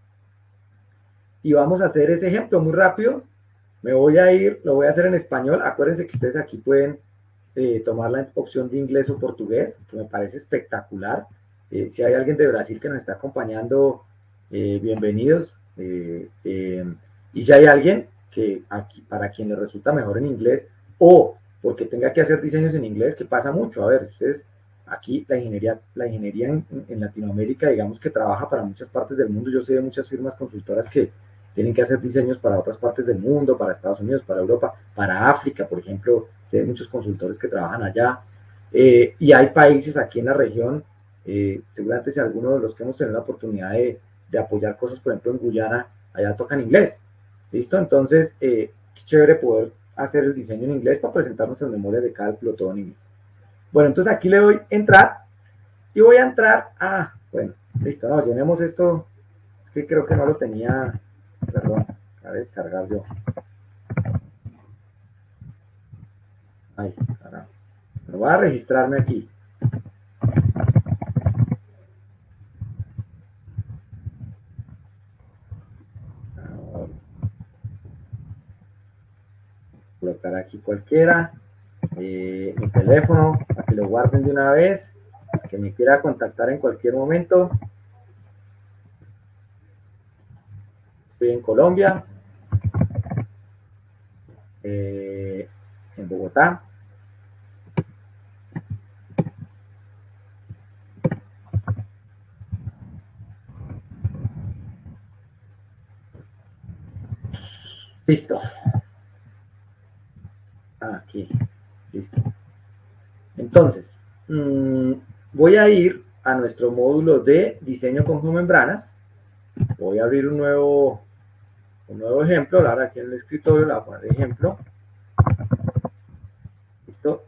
Y vamos a hacer ese ejemplo muy rápido. Me voy a ir, lo voy a hacer en español. Acuérdense que ustedes aquí pueden tomar la opción de inglés o portugués, que me parece espectacular. Si hay alguien de Brasil que nos está acompañando, bienvenidos. Y si hay alguien que aquí, para quien le resulta mejor en inglés, o porque tenga que hacer diseños en inglés, que pasa mucho. A ver, ustedes, aquí la ingeniería en Latinoamérica, digamos que trabaja para muchas partes del mundo. Yo sé de muchas firmas consultoras que tienen que hacer diseños para otras partes del mundo, para Estados Unidos, para Europa, para África, por ejemplo. Sé de muchos consultores que trabajan allá. Y hay países aquí en la región, seguramente si alguno de los que hemos tenido la oportunidad de apoyar cosas, por ejemplo en Guyana, allá tocan inglés. ¿Listo? Entonces, qué chévere poder hacer el diseño en inglés para presentar nuestras memorias de cálculo, todo en inglés. Bueno, entonces aquí le doy entrar y voy a entrar. Bueno, listo, no, llenemos esto. Es que creo que no lo tenía. Perdón, a descargar yo. Ay, caramba. Me voy a registrarme aquí. Colocar aquí cualquiera. Mi teléfono, para que lo guarden de una vez. Que me quiera contactar en cualquier momento. Estoy en Colombia. En Bogotá. Listo. Aquí. Listo. Entonces, voy a ir a nuestro módulo de diseño con geomembranas. Voy a abrir un nuevo un nuevo ejemplo, ahora aquí en el escritorio le voy a poner ejemplo, ¿listo?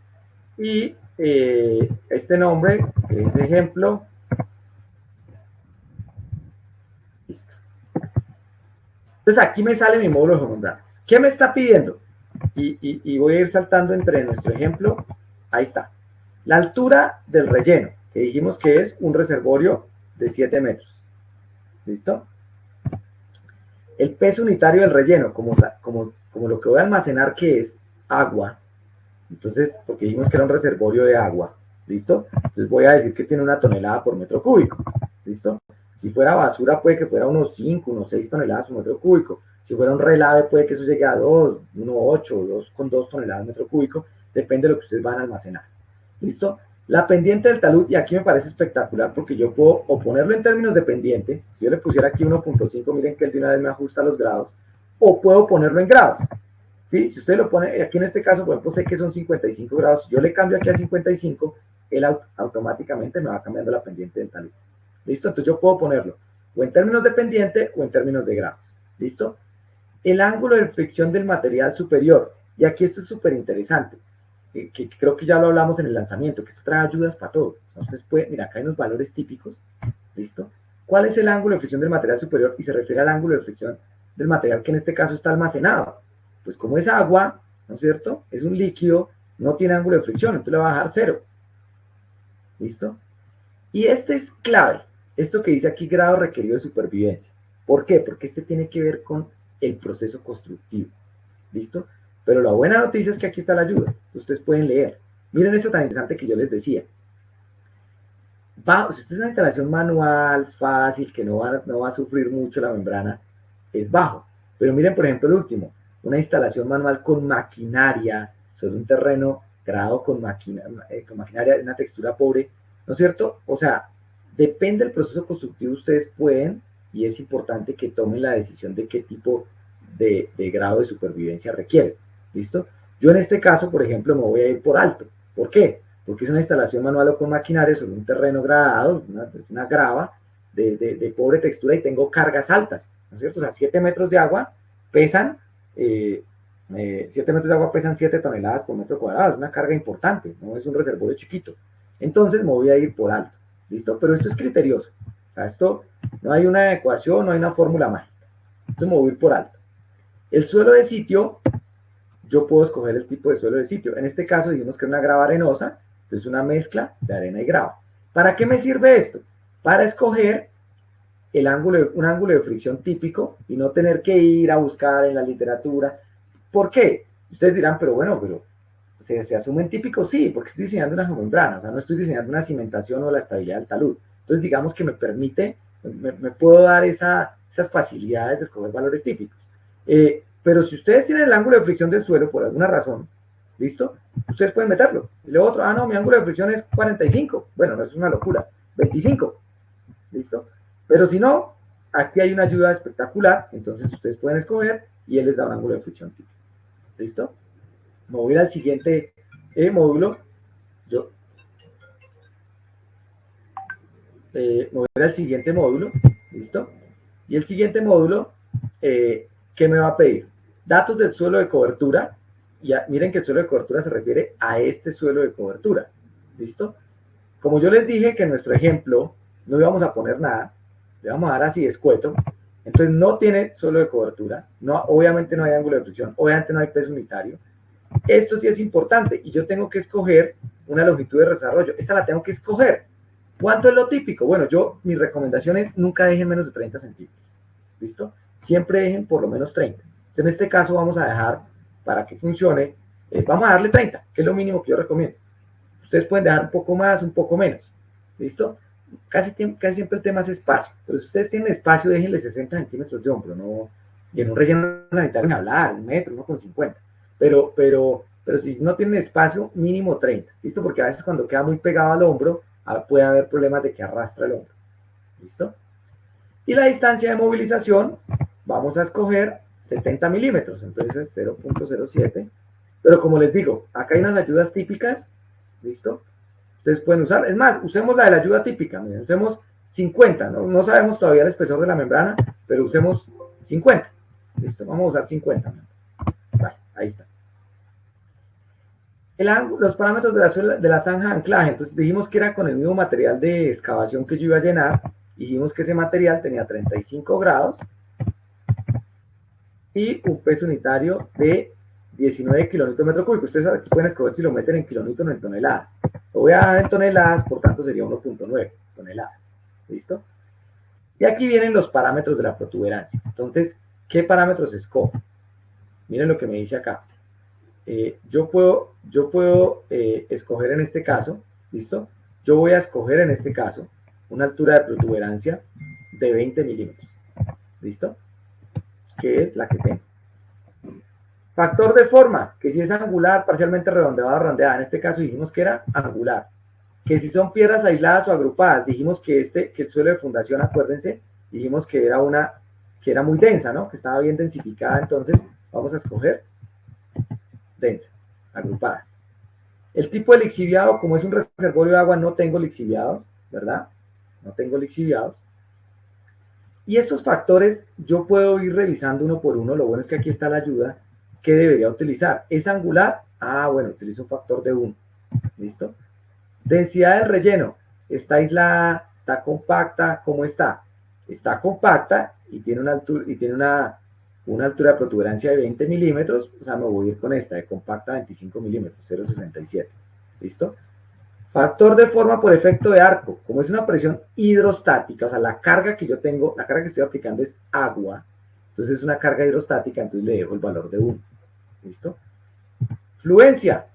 Y este nombre, que es ejemplo, listo. Entonces aquí me sale mi módulo de geomembranas. ¿Qué me está pidiendo? Y voy a ir saltando entre nuestro ejemplo, ahí está. La altura del relleno, que dijimos que es un reservorio de 7 metros, ¿listo? El peso unitario del relleno, como lo que voy a almacenar, que es agua, entonces, porque dijimos que era un reservorio de agua, ¿listo? Entonces voy a decir que tiene 1 tonelada por metro cúbico, ¿listo? Si fuera basura puede que fuera unos 5, unos 6 toneladas por metro cúbico. Si fuera un relave puede que eso llegue a 2, 1,8, 2,2 toneladas metro cúbico, depende de lo que ustedes van a almacenar, ¿listo? La pendiente del talud, y aquí me parece espectacular porque yo puedo o ponerlo en términos de pendiente, si yo le pusiera aquí 1,5, miren que él de una vez me ajusta los grados, o puedo ponerlo en grados. ¿Sí? Si usted lo pone, aquí en este caso, por ejemplo, sé que son 55 grados, si yo le cambio aquí a 55, él automáticamente me va cambiando la pendiente del talud. ¿Listo? Entonces yo puedo ponerlo o en términos de pendiente o en términos de grados. ¿Listo? El ángulo de fricción del material superior, y aquí esto es súper interesante, que creo que ya lo hablamos en el lanzamiento, que esto trae ayudas para todo. O sea, ustedes pueden, mira, acá hay unos valores típicos, ¿listo? ¿Cuál es el ángulo de fricción del material superior? Y se refiere al ángulo de fricción del material que en este caso está almacenado. Pues como es agua, ¿no es cierto? Es un líquido, no tiene ángulo de fricción, entonces le va a bajar 0. ¿Listo? Y este es clave, esto que dice aquí, grado requerido de supervivencia. ¿Por qué? Porque este tiene que ver con el proceso constructivo. ¿Listo? Pero la buena noticia es que aquí está la ayuda. Ustedes pueden leer. Miren esto tan interesante que yo les decía. Si usted es una instalación manual, fácil, que no va a sufrir mucho la membrana, es bajo. Pero miren, por ejemplo, el último. Una instalación manual con maquinaria sobre un terreno grabado con maquinaria de una textura pobre, ¿no es cierto? O sea, depende del proceso constructivo, ustedes pueden, y es importante que tomen la decisión de qué tipo de grado de supervivencia requieren. ¿Listo? Yo en este caso, por ejemplo, me voy a ir por alto. ¿Por qué? Porque es una instalación manual o con maquinaria sobre un terreno gradado, una grava de pobre textura y tengo cargas altas, ¿no es cierto? O sea, 7 metros de agua pesan 7 metros de agua pesan 7 toneladas por metro cuadrado, es una carga importante, no es un reservorio chiquito. Entonces me voy a ir por alto, ¿listo? Pero esto es criterioso, o sea, esto no hay una ecuación, no hay una fórmula mágica, entonces me voy a ir por alto. El suelo de sitio, yo puedo escoger el tipo de suelo de sitio, en este caso dijimos que es una grava arenosa, entonces una mezcla de arena y grava. ¿Para qué me sirve esto? Para escoger un ángulo de fricción típico y no tener que ir a buscar en la literatura. ¿Por qué? Ustedes dirán, pero bueno, ¿se asumen típicos? Sí, porque estoy diseñando una geomembrana, o sea, no estoy diseñando una cimentación o la estabilidad del talud. Entonces, digamos que me permite, me puedo dar esas facilidades de escoger valores típicos. Pero si ustedes tienen el ángulo de fricción del suelo por alguna razón, ¿listo? Ustedes pueden meterlo. Y luego otro, no, mi ángulo de fricción es 45. Bueno, no es una locura. 25. ¿Listo? Pero si no, aquí hay una ayuda espectacular, entonces ustedes pueden escoger y él les da un ángulo de fricción típico. ¿Listo? Me voy a ir al siguiente módulo. Me voy a ir al siguiente módulo. ¿Listo? Y el siguiente módulo, ¿qué me va a pedir? Datos del suelo de cobertura. Miren que el suelo de cobertura se refiere a este suelo de cobertura. ¿Listo? Como yo les dije que en nuestro ejemplo no íbamos a poner nada, le vamos a dar así escueto, entonces no tiene suelo de cobertura, obviamente no hay ángulo de fricción, obviamente no hay peso unitario. Esto sí es importante y yo tengo que escoger una longitud de desarrollo, esta la tengo que escoger. ¿Cuánto es lo típico? Bueno, mi recomendación es nunca dejen menos de 30 centímetros, ¿listo? Siempre dejen por lo menos 30. Entonces, en este caso vamos a dejar, para que funcione, vamos a darle 30, que es lo mínimo que yo recomiendo. Ustedes pueden dejar un poco más, un poco menos, ¿listo? Casi siempre el tema es espacio, pero si ustedes tienen espacio, déjenle 60 centímetros de hombro, ¿no? Y en un relleno sanitario, hablar, 1 metro, 1,50. Pero si no tienen espacio, mínimo 30, ¿listo? Porque a veces cuando queda muy pegado al hombro, puede haber problemas de que arrastra el hombro, ¿listo? Y la distancia de movilización, vamos a escoger 70 milímetros, entonces es 0,07. Pero como les digo, acá hay unas ayudas típicas, ¿listo? Ustedes pueden usar, es más, usemos la de la ayuda típica, miren, usemos 50, no sabemos todavía el espesor de la membrana, pero usemos 50, Listo, vamos a usar 50. Vale, ahí está. Los parámetros de la zanja de anclaje, entonces dijimos que era con el mismo material de excavación que yo iba a llenar, dijimos que ese material tenía 35 grados y un peso unitario de 19 kilonewton metro cúbico. Ustedes aquí pueden escoger si lo meten en kilonewton o en toneladas. Lo voy a dar en toneladas, por tanto sería 1.9 toneladas. ¿Listo? Y aquí vienen los parámetros de la protuberancia. Entonces, ¿qué parámetros escojo? Miren lo que me dice acá. Yo puedo escoger en este caso, ¿listo? Yo voy a escoger en este caso una altura de protuberancia de 20 milímetros, ¿listo? Que es la que tengo. Factor de forma, que si es angular, parcialmente redondeada o redondeada, en este caso dijimos que era angular. Que si son piedras aisladas o agrupadas, dijimos que el suelo de fundación, acuérdense, dijimos que era muy densa, ¿no? Que estaba bien densificada, entonces vamos a escoger densa, agrupadas. El tipo de lixiviado, como es un reservorio de agua, no tengo lixiviados, ¿verdad? No tengo lixiviados. Y estos factores yo puedo ir revisando uno por uno. Lo bueno es que aquí está la ayuda. ¿Qué debería utilizar? ¿Es angular? Ah, bueno, utilizo un factor de 1. ¿Listo? Densidad del relleno. ¿Está aislada? ¿Está compacta? ¿Cómo está? Está compacta y tiene una altura de protuberancia de 20 milímetros. O sea, me voy a ir con esta, de compacta 25 milímetros, 0,67. ¿Listo? Factor de forma por efecto de arco. Como es una presión hidrostática, o sea, la carga que yo tengo, la carga que estoy aplicando es agua. Entonces es una carga hidrostática, entonces le dejo el valor de 1. ¿Listo? Fluencia.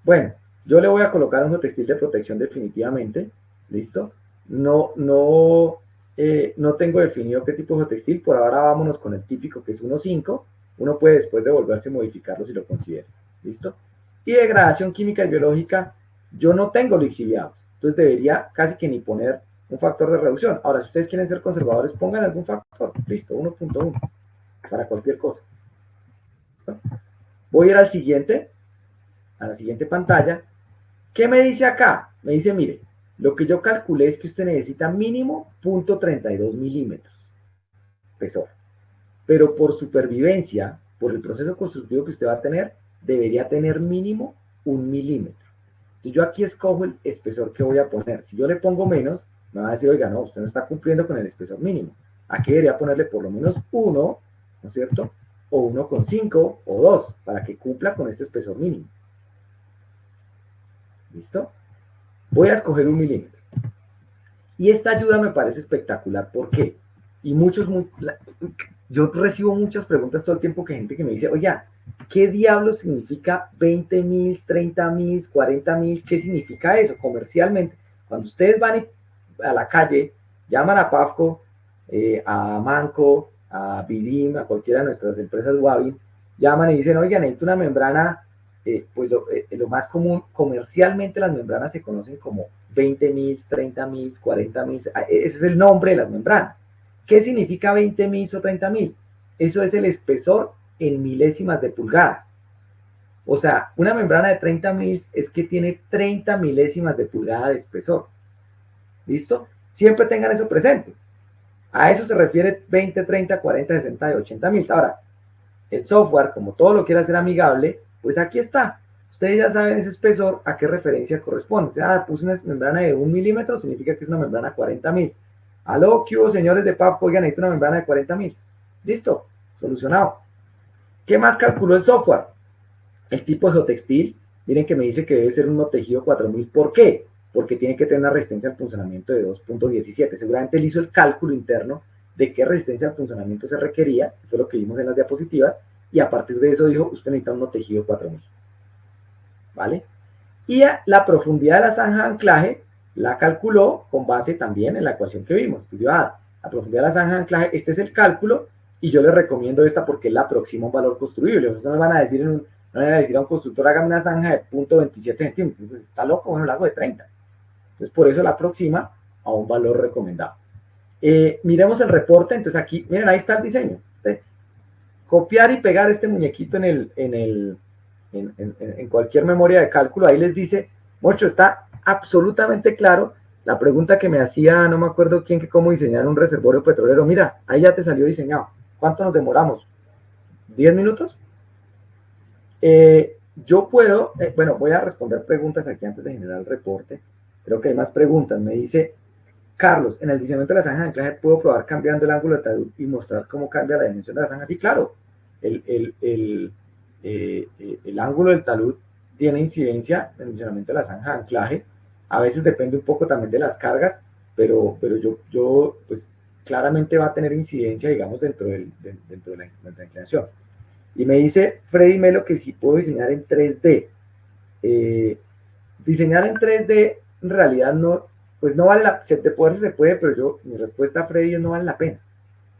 Bueno, yo le voy a colocar un geotextil de protección definitivamente. ¿Listo? No tengo definido qué tipo de geotextil. Por ahora vámonos con el típico que es 1.5. Uno puede después devolverse a modificarlo si lo considera. ¿Listo? Y degradación química y biológica. Yo no tengo lixiviados. Entonces debería casi que ni poner un factor de reducción. Ahora, si ustedes quieren ser conservadores, pongan algún factor. Listo, 1.1 para cualquier cosa. ¿Listo? Voy a ir a la siguiente pantalla. ¿Qué me dice acá? Me dice, mire, lo que yo calculé es que usted necesita mínimo 0.32 milímetros espesor. Pero por supervivencia, por el proceso constructivo que usted va a tener, debería tener mínimo 1 milímetro. Entonces yo aquí escojo el espesor que voy a poner. Si yo le pongo menos, me va a decir, oiga, no, usted no está cumpliendo con el espesor mínimo. Aquí debería ponerle por lo menos 1, ¿no es cierto? O 1,5 o 2, para que cumpla con este espesor mínimo. ¿Listo? Voy a escoger 1 milímetro. Y esta ayuda me parece espectacular. ¿Por qué? Y yo recibo muchas preguntas todo el tiempo que gente que me dice, oye, ¿qué diablos significa 20 mil, 30 mil, 40 mil? ¿Qué significa eso comercialmente? Cuando ustedes van a la calle, llaman a Pafco, a Manco, a Bidim, a cualquiera de nuestras empresas Wabi, llaman y dicen, oigan, necesito una membrana, pues lo más común, comercialmente las membranas se conocen como 20 mil, 30 mil, 40 mil, ese es el nombre de las membranas. ¿Qué significa 20 mil o 30 mil? Eso es el espesor en milésimas de pulgada. O sea, una membrana de 30 mil es que tiene 30 milésimas de pulgada de espesor. ¿Listo? Siempre tengan eso presente. A eso se refiere 20, 30, 40, 60 y 80 mil. Ahora, el software, como todo lo quiere hacer amigable, pues aquí está. Ustedes ya saben ese espesor a qué referencia corresponde. O sea, puse una membrana de 1 milímetro, significa que es una membrana 40 mil. Aló, ¿qué hubo, señores de Pafco? Oigan, necesito una membrana de 40 mil. Listo, solucionado. ¿Qué más calculó el software? El tipo de geotextil. Miren que me dice que debe ser un tejido 4000. ¿Por qué? Porque tiene que tener una resistencia al punzonamiento de 2.17. Seguramente él hizo el cálculo interno de qué resistencia al punzonamiento se requería, que fue lo que vimos en las diapositivas, y a partir de eso dijo, usted necesita un tejido 4000. ¿Vale? Y la profundidad de la zanja de anclaje la calculó con base también en la ecuación que vimos. Pues yo, la profundidad de la zanja de anclaje, este es el cálculo, y yo les recomiendo esta porque es la próxima a un valor construible. Ustedes no van a decir, no van a decir a un constructor, hágame una zanja de 0.27 centímetros. Pues está loco, bueno, la hago de 30. Entonces, por eso la aproxima a un valor recomendado. Miremos el reporte. Entonces, aquí, miren, ahí está el diseño. Copiar y pegar este muñequito en cualquier memoria de cálculo. Ahí les dice, mucho, está absolutamente claro. La pregunta que me hacía, no me acuerdo quién, que cómo diseñar un reservorio petrolero. Mira, ahí ya te salió diseñado. ¿Cuánto nos demoramos? ¿10 minutos? Yo puedo, bueno, voy a responder preguntas aquí antes de generar el reporte. Creo que hay más preguntas. Me dice Carlos, en el diseño de la zanja de anclaje puedo probar cambiando el ángulo de talud y mostrar cómo cambia la dimensión de la zanja. Sí, claro, el ángulo del talud tiene incidencia en el diseñamiento de la zanja de anclaje. A veces depende un poco también de las cargas, pero yo pues claramente va a tener incidencia, digamos, dentro de la inclinación. Y me dice Freddy Melo que si puedo diseñar en 3D. Diseñar en 3D en realidad no, pues no vale la pena, de poder se puede, pero mi respuesta a Freddy es no vale la pena.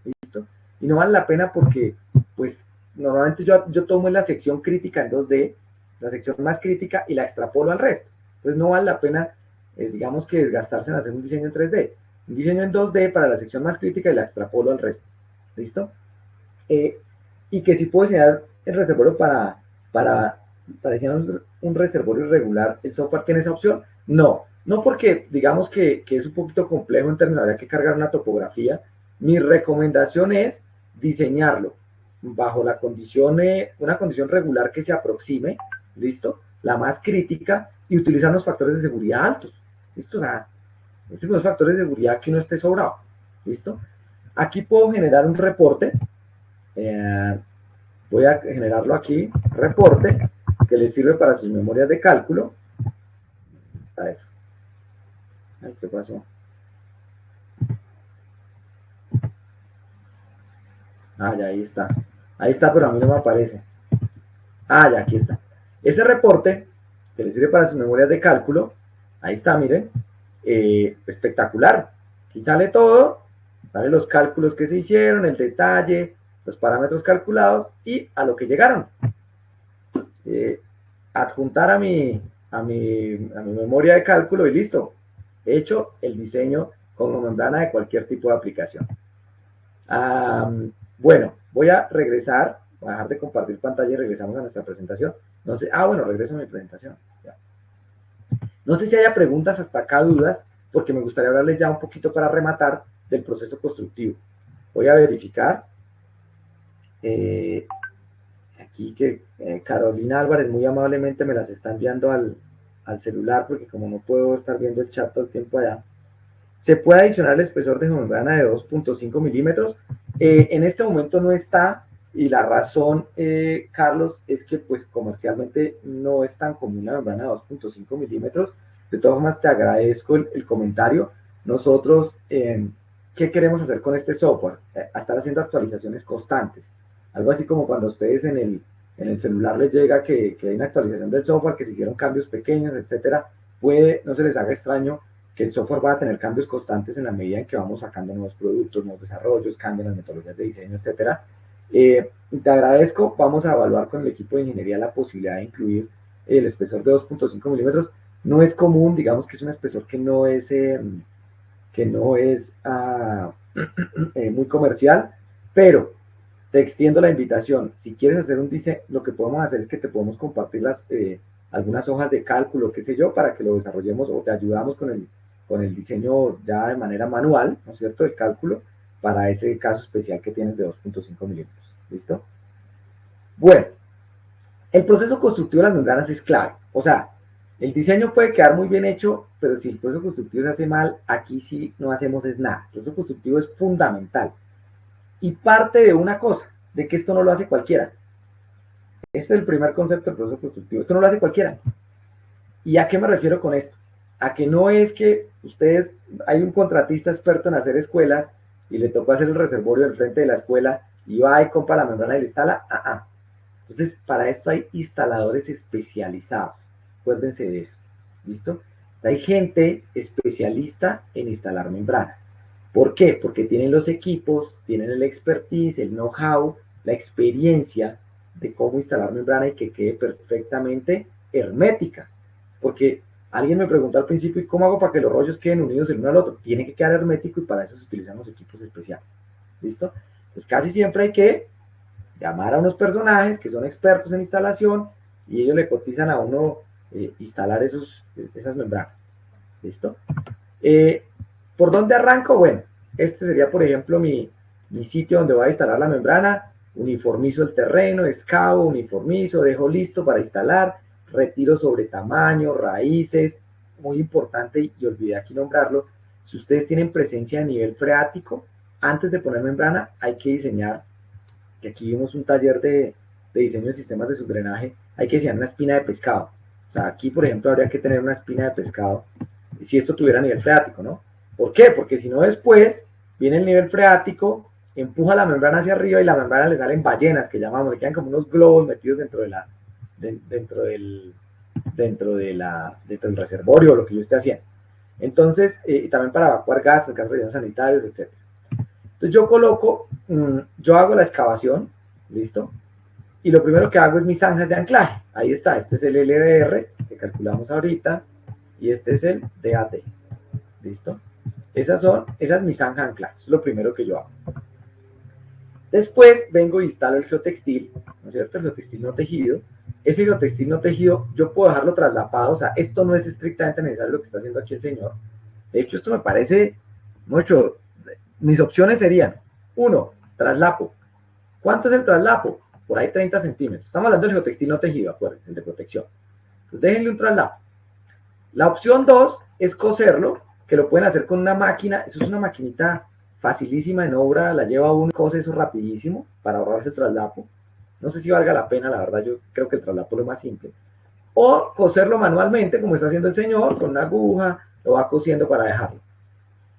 ¿Listo? Y no vale la pena porque, pues, normalmente yo tomo la sección crítica en 2D, la sección más crítica, y la extrapolo al resto. Entonces no vale la pena, digamos que desgastarse en hacer un diseño en 3D. Un diseño en 2D para la sección más crítica y la extrapolo al resto. ¿Listo? Y que si puedo diseñar el reservorio para diseñar un reservorio irregular, ¿el software tiene esa opción? No, no porque digamos que es un poquito complejo en términos, habría que cargar una topografía. Mi recomendación es diseñarlo bajo la condición, una condición regular que se aproxime, ¿listo? La más crítica, y utilizar los factores de seguridad altos, ¿listo? O sea, estos son los factores de seguridad que no esté sobrado, ¿listo? Aquí puedo generar un reporte. Voy a generarlo aquí, reporte, que le sirve para sus memorias de cálculo. Está eso. Ay, ¿qué pasó? Ah, ya ahí está. Ahí está, pero a mí no me aparece. Ah, ya aquí está. Ese reporte, que le sirve para sus memorias de cálculo, ahí está, miren. Espectacular. Aquí sale todo, salen los cálculos que se hicieron, el detalle, los parámetros calculados y a lo que llegaron. Adjuntar a mi memoria de cálculo y listo. He hecho el diseño con membrana de cualquier tipo de aplicación. Bueno, voy a regresar, voy a dejar de compartir pantalla y regresamos a nuestra presentación. No sé, bueno, regreso a mi presentación. Ya. No sé si haya preguntas hasta acá, dudas, porque me gustaría hablarles ya un poquito para rematar del proceso constructivo. Voy a verificar. Aquí que Carolina Álvarez muy amablemente me las está enviando al celular, porque como no puedo estar viendo el chat todo el tiempo allá. Se puede adicionar el espesor de membrana de 2.5 milímetros. En este momento no está, y la razón, Carlos, es que pues comercialmente no es tan común la membrana de 2.5 milímetros. De todas formas, te agradezco el comentario. Nosotros, ¿qué queremos hacer con este software? Estar haciendo actualizaciones constantes. Algo así como cuando a ustedes en el celular les llega que hay una actualización del software, que se hicieron cambios pequeños, etcétera. No se les haga extraño que el software va a tener cambios constantes en la medida en que vamos sacando nuevos productos, nuevos desarrollos, cambian las metodologías de diseño, etcétera. Te agradezco. Vamos a evaluar con el equipo de ingeniería la posibilidad de incluir el espesor de 2.5 milímetros. No es común, digamos que es un espesor que no es muy comercial, pero te extiendo la invitación. Si quieres hacer un diseño, lo que podemos hacer es que te podemos compartir algunas hojas de cálculo, qué sé yo, para que lo desarrollemos, o te ayudamos con el diseño ya de manera manual, ¿no es cierto?, de cálculo, para ese caso especial que tienes de 2.5 milímetros. ¿Listo? Bueno, el proceso constructivo de las membranas es clave. O sea, el diseño puede quedar muy bien hecho, pero si el proceso constructivo se hace mal, aquí sí no hacemos es nada. El proceso constructivo es fundamental. Y parte de una cosa, de que esto no lo hace cualquiera. Este es el primer concepto del proceso constructivo. Esto no lo hace cualquiera. ¿Y a qué me refiero con esto? A que no es que hay un contratista experto en hacer escuelas y le tocó hacer el reservorio del frente de la escuela y va y compra la membrana y la instala. Entonces, para esto hay instaladores especializados. Acuérdense de eso. ¿Listo? Hay gente especialista en instalar membrana. ¿Por qué? Porque tienen los equipos, tienen el expertise, el know-how, la experiencia de cómo instalar membrana y que quede perfectamente hermética. Porque alguien me preguntó al principio, ¿y cómo hago para que los rollos queden unidos el uno al otro? Tiene que quedar hermético y para eso se utilizan los equipos especiales. ¿Listo? Entonces casi siempre hay que llamar a unos personajes que son expertos en instalación y ellos le cotizan a uno instalar esas membranas. ¿Listo? ¿Por dónde arranco? Bueno, este sería, por ejemplo, mi sitio donde voy a instalar la membrana. uniformizo el terreno, excavo, uniformizo, dejo listo para instalar, retiro sobre tamaño, raíces, muy importante, y olvidé aquí nombrarlo, si ustedes tienen presencia a nivel freático, antes de poner membrana hay que diseñar, que aquí vimos un taller de diseño de sistemas de subdrenaje, hay que diseñar una espina de pescado. O sea, aquí, por ejemplo, habría que tener una espina de pescado si esto tuviera nivel freático, ¿no? ¿Por qué? Porque si no, después viene el nivel freático, empuja la membrana hacia arriba y la membrana le salen ballenas, que llamamos, le quedan como unos globos metidos dentro del reservorio o lo que yo esté haciendo. Entonces, también para evacuar gas en caso de rellenos sanitarios, etc. Entonces yo coloco, yo hago la excavación, ¿listo? Y lo primero que hago es mis zanjas de anclaje. Ahí está, este es el LDR que calculamos ahorita y este es el DAT, ¿listo? Esas mis zanjas de anclaje, es lo primero que yo hago. Después vengo e instalo el geotextil, ¿no es cierto? El geotextil no tejido. Ese geotextil no tejido yo puedo dejarlo traslapado, o sea, esto no es estrictamente necesario lo que está haciendo aquí el señor. De hecho, esto me parece mucho. Mis opciones serían, 1, traslapo. ¿Cuánto es el traslapo? Por ahí 30 centímetros. Estamos hablando del geotextil no tejido, acuérdense, el de protección. Entonces déjenle un traslapo. La opción 2 es coserlo, que lo pueden hacer con una máquina. Eso es una maquinita facilísima en obra, la lleva uno, cose eso rapidísimo para ahorrarse el traslapo. No sé si valga la pena, la verdad, yo creo que el traslapo es lo más simple. O coserlo manualmente, como está haciendo el señor, con una aguja, lo va cosiendo para dejarlo.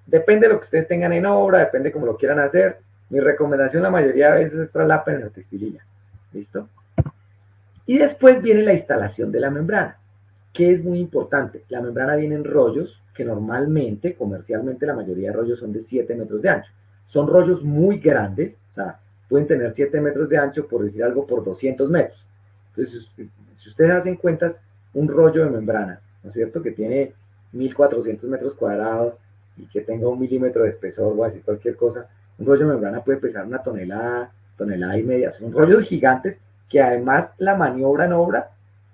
Depende de lo que ustedes tengan en obra, depende cómo lo quieran hacer. Mi recomendación la mayoría de veces es traslapen en la textililla. ¿Listo? Y después viene la instalación de la membrana, que es muy importante. La membrana viene en rollos, que normalmente, comercialmente, la mayoría de rollos son de 7 metros de ancho. Son rollos muy grandes, o sea, pueden tener 7 metros de ancho, por decir algo, por 200 metros. Entonces, si ustedes hacen cuentas, un rollo de membrana, ¿no es cierto?, que tiene 1400 metros cuadrados, y que tenga 1 milímetro de espesor o así cualquier cosa, un rollo de membrana puede pesar 1 tonelada, tonelada y media. Son rollos gigantes que además la maniobra en obra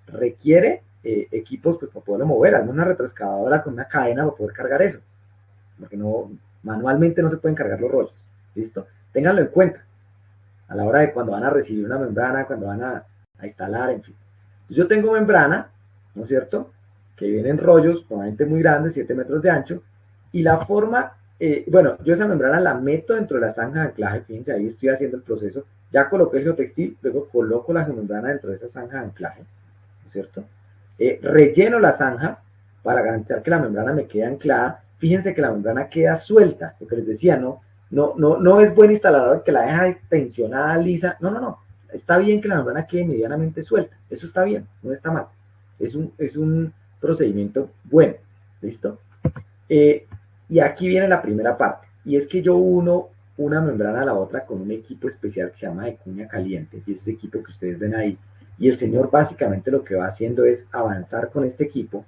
requiere equipos pues, para poderlo mover, alguna retroexcavadora con una cadena para poder cargar eso, porque no, manualmente no se pueden cargar los rollos. ¿Listo? Ténganlo en cuenta a la hora de cuando van a recibir una membrana, cuando van a instalar, en fin. Entonces, yo tengo membrana, ¿no es cierto?, que vienen rollos normalmente muy grandes, 7 metros de ancho, y la forma, bueno, yo esa membrana la meto dentro de la zanja de anclaje, fíjense, ahí estoy haciendo el proceso, ya coloqué el geotextil, luego coloco la membrana dentro de esa zanja de anclaje, ¿no es cierto? Relleno la zanja para garantizar que la membrana me quede anclada. Fíjense que la membrana queda suelta, lo que les decía, no es buen instalador que la deja tensionada, lisa, no, está bien que la membrana quede medianamente suelta, eso está bien, no está mal, es un procedimiento bueno, ¿listo? Y aquí viene la primera parte, y es que yo uno una membrana a la otra con un equipo especial que se llama de cuña caliente, y es ese equipo que ustedes ven ahí, y el señor básicamente lo que va haciendo es avanzar con este equipo,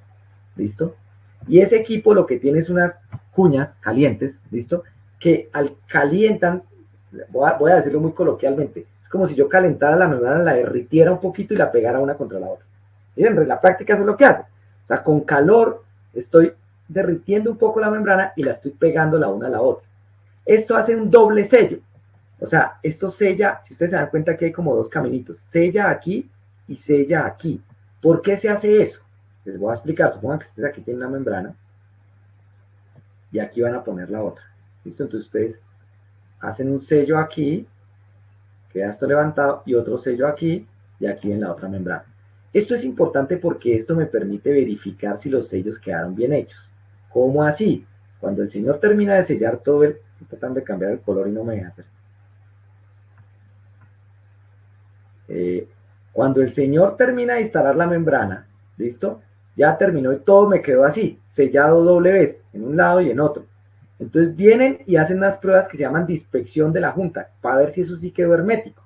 ¿listo? Y ese equipo lo que tiene es unas cuñas calientes, ¿listo? Que al calientan, voy a decirlo muy coloquialmente, es como si yo calentara la membrana, la derritiera un poquito y la pegara una contra la otra. Y en la práctica eso es lo que hace, o sea, con calor estoy derritiendo un poco la membrana y la estoy pegando la una a la otra. Esto hace un doble sello, o sea, esto sella, si ustedes se dan cuenta que hay como 2 caminitos, sella aquí y sella aquí. ¿Por qué se hace eso? Les voy a explicar. Supongan que ustedes aquí tienen una membrana y aquí van a poner la otra. ¿Listo? Entonces ustedes hacen un sello aquí, queda esto levantado, y otro sello aquí y aquí en la otra membrana. Esto es importante porque esto me permite verificar si los sellos quedaron bien hechos. ¿Cómo así? Cuando el señor termina de sellar todo el... Estoy tratando de cambiar el color y no me deja. Cuando el señor termina de instalar la membrana, ¿listo? Ya terminó y todo me quedó así, sellado doble vez, en un lado y en otro. Entonces vienen y hacen unas pruebas que se llaman de inspección de la junta, para ver si eso sí quedó hermético.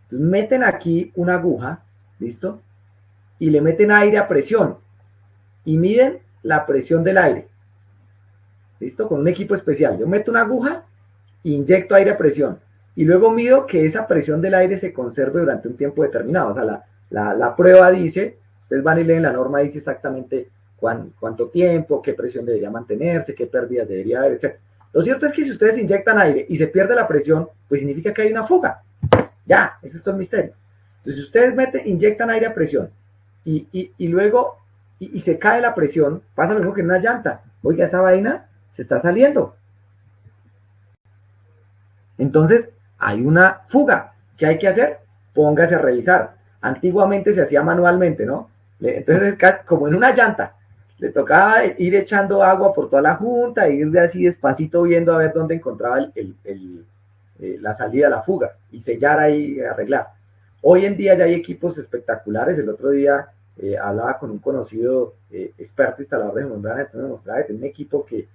Entonces meten aquí una aguja, ¿listo? Y le meten aire a presión y miden la presión del aire. ¿Listo? Con un equipo especial. Yo meto una aguja e inyecto aire a presión. Y luego mido que esa presión del aire se conserve durante un tiempo determinado. O sea, la prueba dice, ustedes van y leen la norma, dice exactamente cuánto tiempo, qué presión debería mantenerse, qué pérdidas debería haber, etc. Lo cierto es que si ustedes inyectan aire y se pierde la presión, pues significa que hay una fuga. Ya, eso es todo el misterio. Entonces, si ustedes inyectan aire a presión y luego y se cae la presión, pasa lo mismo que en una llanta. Oiga, esa vaina se está saliendo. Entonces, hay una fuga. ¿Qué hay que hacer? Póngase a revisar. Antiguamente se hacía manualmente, ¿no? Entonces, como en una llanta, le tocaba ir echando agua por toda la junta, ir de así despacito viendo a ver dónde encontraba la salida, la fuga, y sellar ahí, arreglar. Hoy en día ya hay equipos espectaculares. El otro día hablaba con un conocido experto instalador de membrana, entonces me mostraba que tiene un equipo que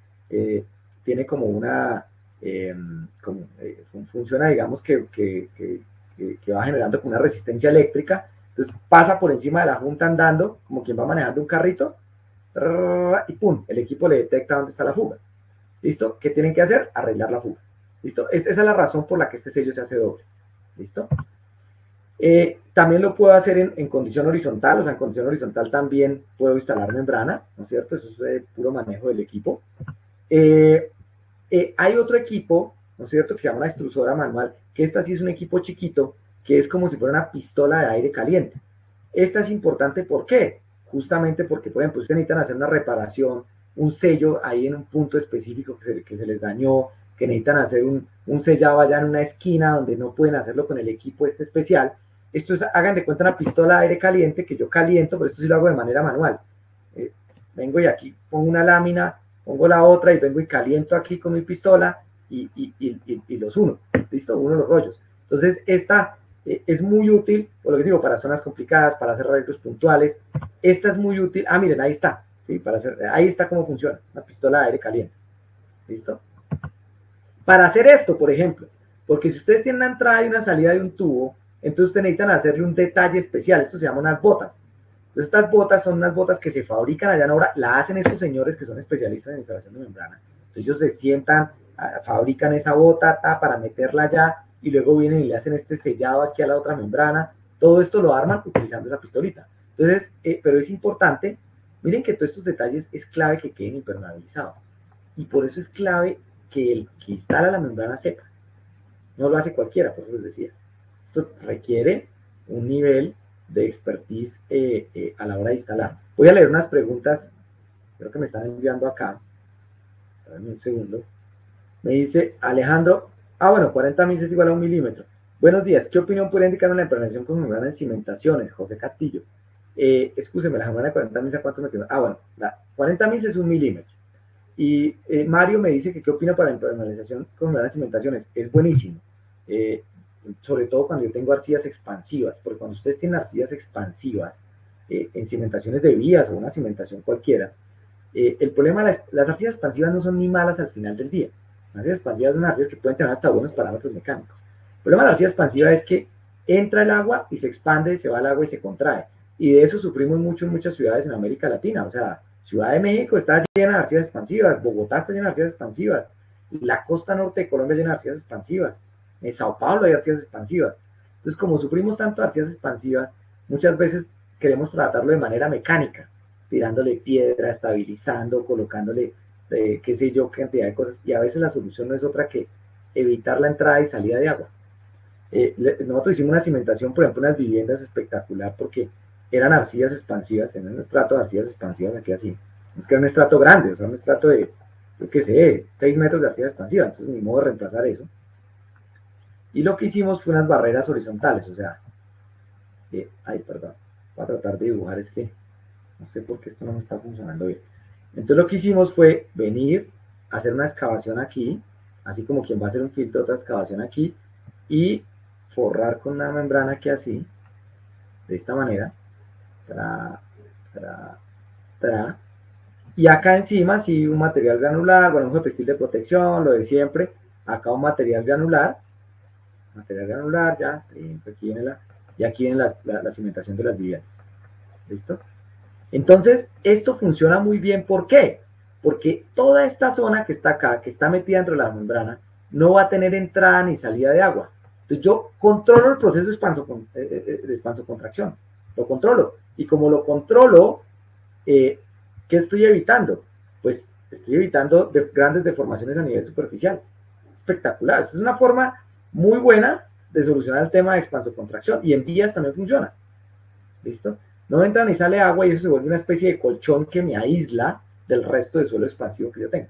tiene como una, funciona, digamos, que va generando como una resistencia eléctrica. Entonces pasa por encima de la junta andando, como quien va manejando un carrito, y pum, el equipo le detecta dónde está la fuga. ¿Listo? ¿Qué tienen que hacer? Arreglar la fuga. ¿Listo? Esa es la razón por la que este sello se hace doble. ¿Listo? También lo puedo hacer en condición horizontal, o sea, en condición horizontal también puedo instalar membrana, ¿no es cierto? Eso es puro manejo del equipo. Hay otro equipo, ¿no es cierto?, que se llama una extrusora manual, que esta sí es un equipo chiquito, que es como si fuera una pistola de aire caliente. Esta es importante, ¿por qué? Justamente porque, por ejemplo, ustedes necesitan hacer una reparación, un sello ahí en un punto específico que se les dañó, que necesitan hacer un sellado allá en una esquina donde no pueden hacerlo con el equipo este especial. Esto es, hagan de cuenta, una pistola de aire caliente que yo caliento, pero esto sí lo hago de manera manual. Vengo y aquí pongo una lámina, pongo la otra y vengo y caliento aquí con mi pistola y los uno, ¿listo? Uno los rollos. Entonces, esta es muy útil, por lo que digo, para zonas complicadas, para hacer arreglos puntuales. Esta es muy útil. Ah, miren, ahí está, ¿sí? Ahí está cómo funciona, una pistola de aire caliente, ¿listo? Para hacer esto, por ejemplo, porque si ustedes tienen una entrada y una salida de un tubo, entonces ustedes necesitan hacerle un detalle especial. Esto se llama unas botas. Entonces, estas botas son unas botas que se fabrican allá en obra, la hacen estos señores que son especialistas en instalación de membrana. Entonces, ellos se sientan, fabrican esa bota para meterla allá y luego vienen y le hacen este sellado aquí a la otra membrana. Todo esto lo arman utilizando esa pistolita. Entonces, pero es importante, miren que todos estos detalles es clave que queden impermeabilizados. Y por eso es clave que el que instala la membrana sepa. No lo hace cualquiera, por eso les decía. Esto requiere un nivel de expertise a la hora de instalar. Voy a leer unas preguntas, creo que me están enviando acá. Dame un segundo. Me dice Alejandro, bueno, 40 mil es igual a 1 milímetro. Buenos días, ¿qué opinión puede indicar una impregnación con membrana en cimentaciones? José Castillo. Excúseme, la membrana de 40 mil, ¿a cuántos metros? Bueno, la 40 mil es 1 milímetro. Y Mario me dice que qué opina para la impermeabilización con membranas de cimentaciones. Es buenísimo. Sobre todo cuando yo tengo arcillas expansivas, porque cuando ustedes tienen arcillas expansivas en cimentaciones de vías o una cimentación cualquiera, el problema, las arcillas expansivas no son ni malas al final del día. Las arcillas expansivas son arcillas que pueden tener hasta buenos parámetros mecánicos. El problema de la arcilla expansiva es que entra el agua y se expande, se va el agua y se contrae. Y de eso sufrimos mucho en muchas ciudades en América Latina. O sea, Ciudad de México está llena de arcillas expansivas, Bogotá está llena de arcillas expansivas, la costa norte de Colombia llena de arcillas expansivas, en Sao Paulo hay arcillas expansivas. Entonces, como sufrimos tanto de arcillas expansivas, muchas veces queremos tratarlo de manera mecánica, tirándole piedra, estabilizando, colocándole, qué sé yo, cantidad de cosas, y a veces la solución no es otra que evitar la entrada y salida de agua. Nosotros hicimos una cimentación, por ejemplo, unas viviendas espectacular, porque eran arcillas expansivas, tenían un estrato de arcillas expansivas aquí así. No es que era un estrato grande, o sea, un estrato de, yo qué sé, 6 metros de arcilla expansiva, entonces ni modo de reemplazar eso. Y lo que hicimos fue unas barreras horizontales, o sea, perdón, voy a tratar de dibujar, es que no sé por qué esto no me está funcionando bien. Entonces lo que hicimos fue venir, hacer una excavación aquí, así como quien va a hacer un filtro, otra excavación aquí, y forrar con una membrana aquí así, de esta manera, y acá encima sí un material granular, bueno, un textil de protección, lo de siempre, acá un material granular ya, aquí viene y aquí viene la cimentación de las viviendas, ¿listo? Entonces, esto funciona muy bien, ¿por qué? Porque toda esta zona que está acá, que está metida dentro de la membrana, no va a tener entrada ni salida de agua. Entonces, yo controlo el proceso de expanso-contracción, lo controlo. Y como lo controlo, ¿qué estoy evitando? Pues estoy evitando grandes deformaciones a nivel superficial. Espectacular. Esta es una forma muy buena de solucionar el tema de expanso-contracción, y en vías también funciona, ¿listo? No entra ni sale agua y eso se vuelve una especie de colchón que me aísla del resto de suelo expansivo que yo tengo,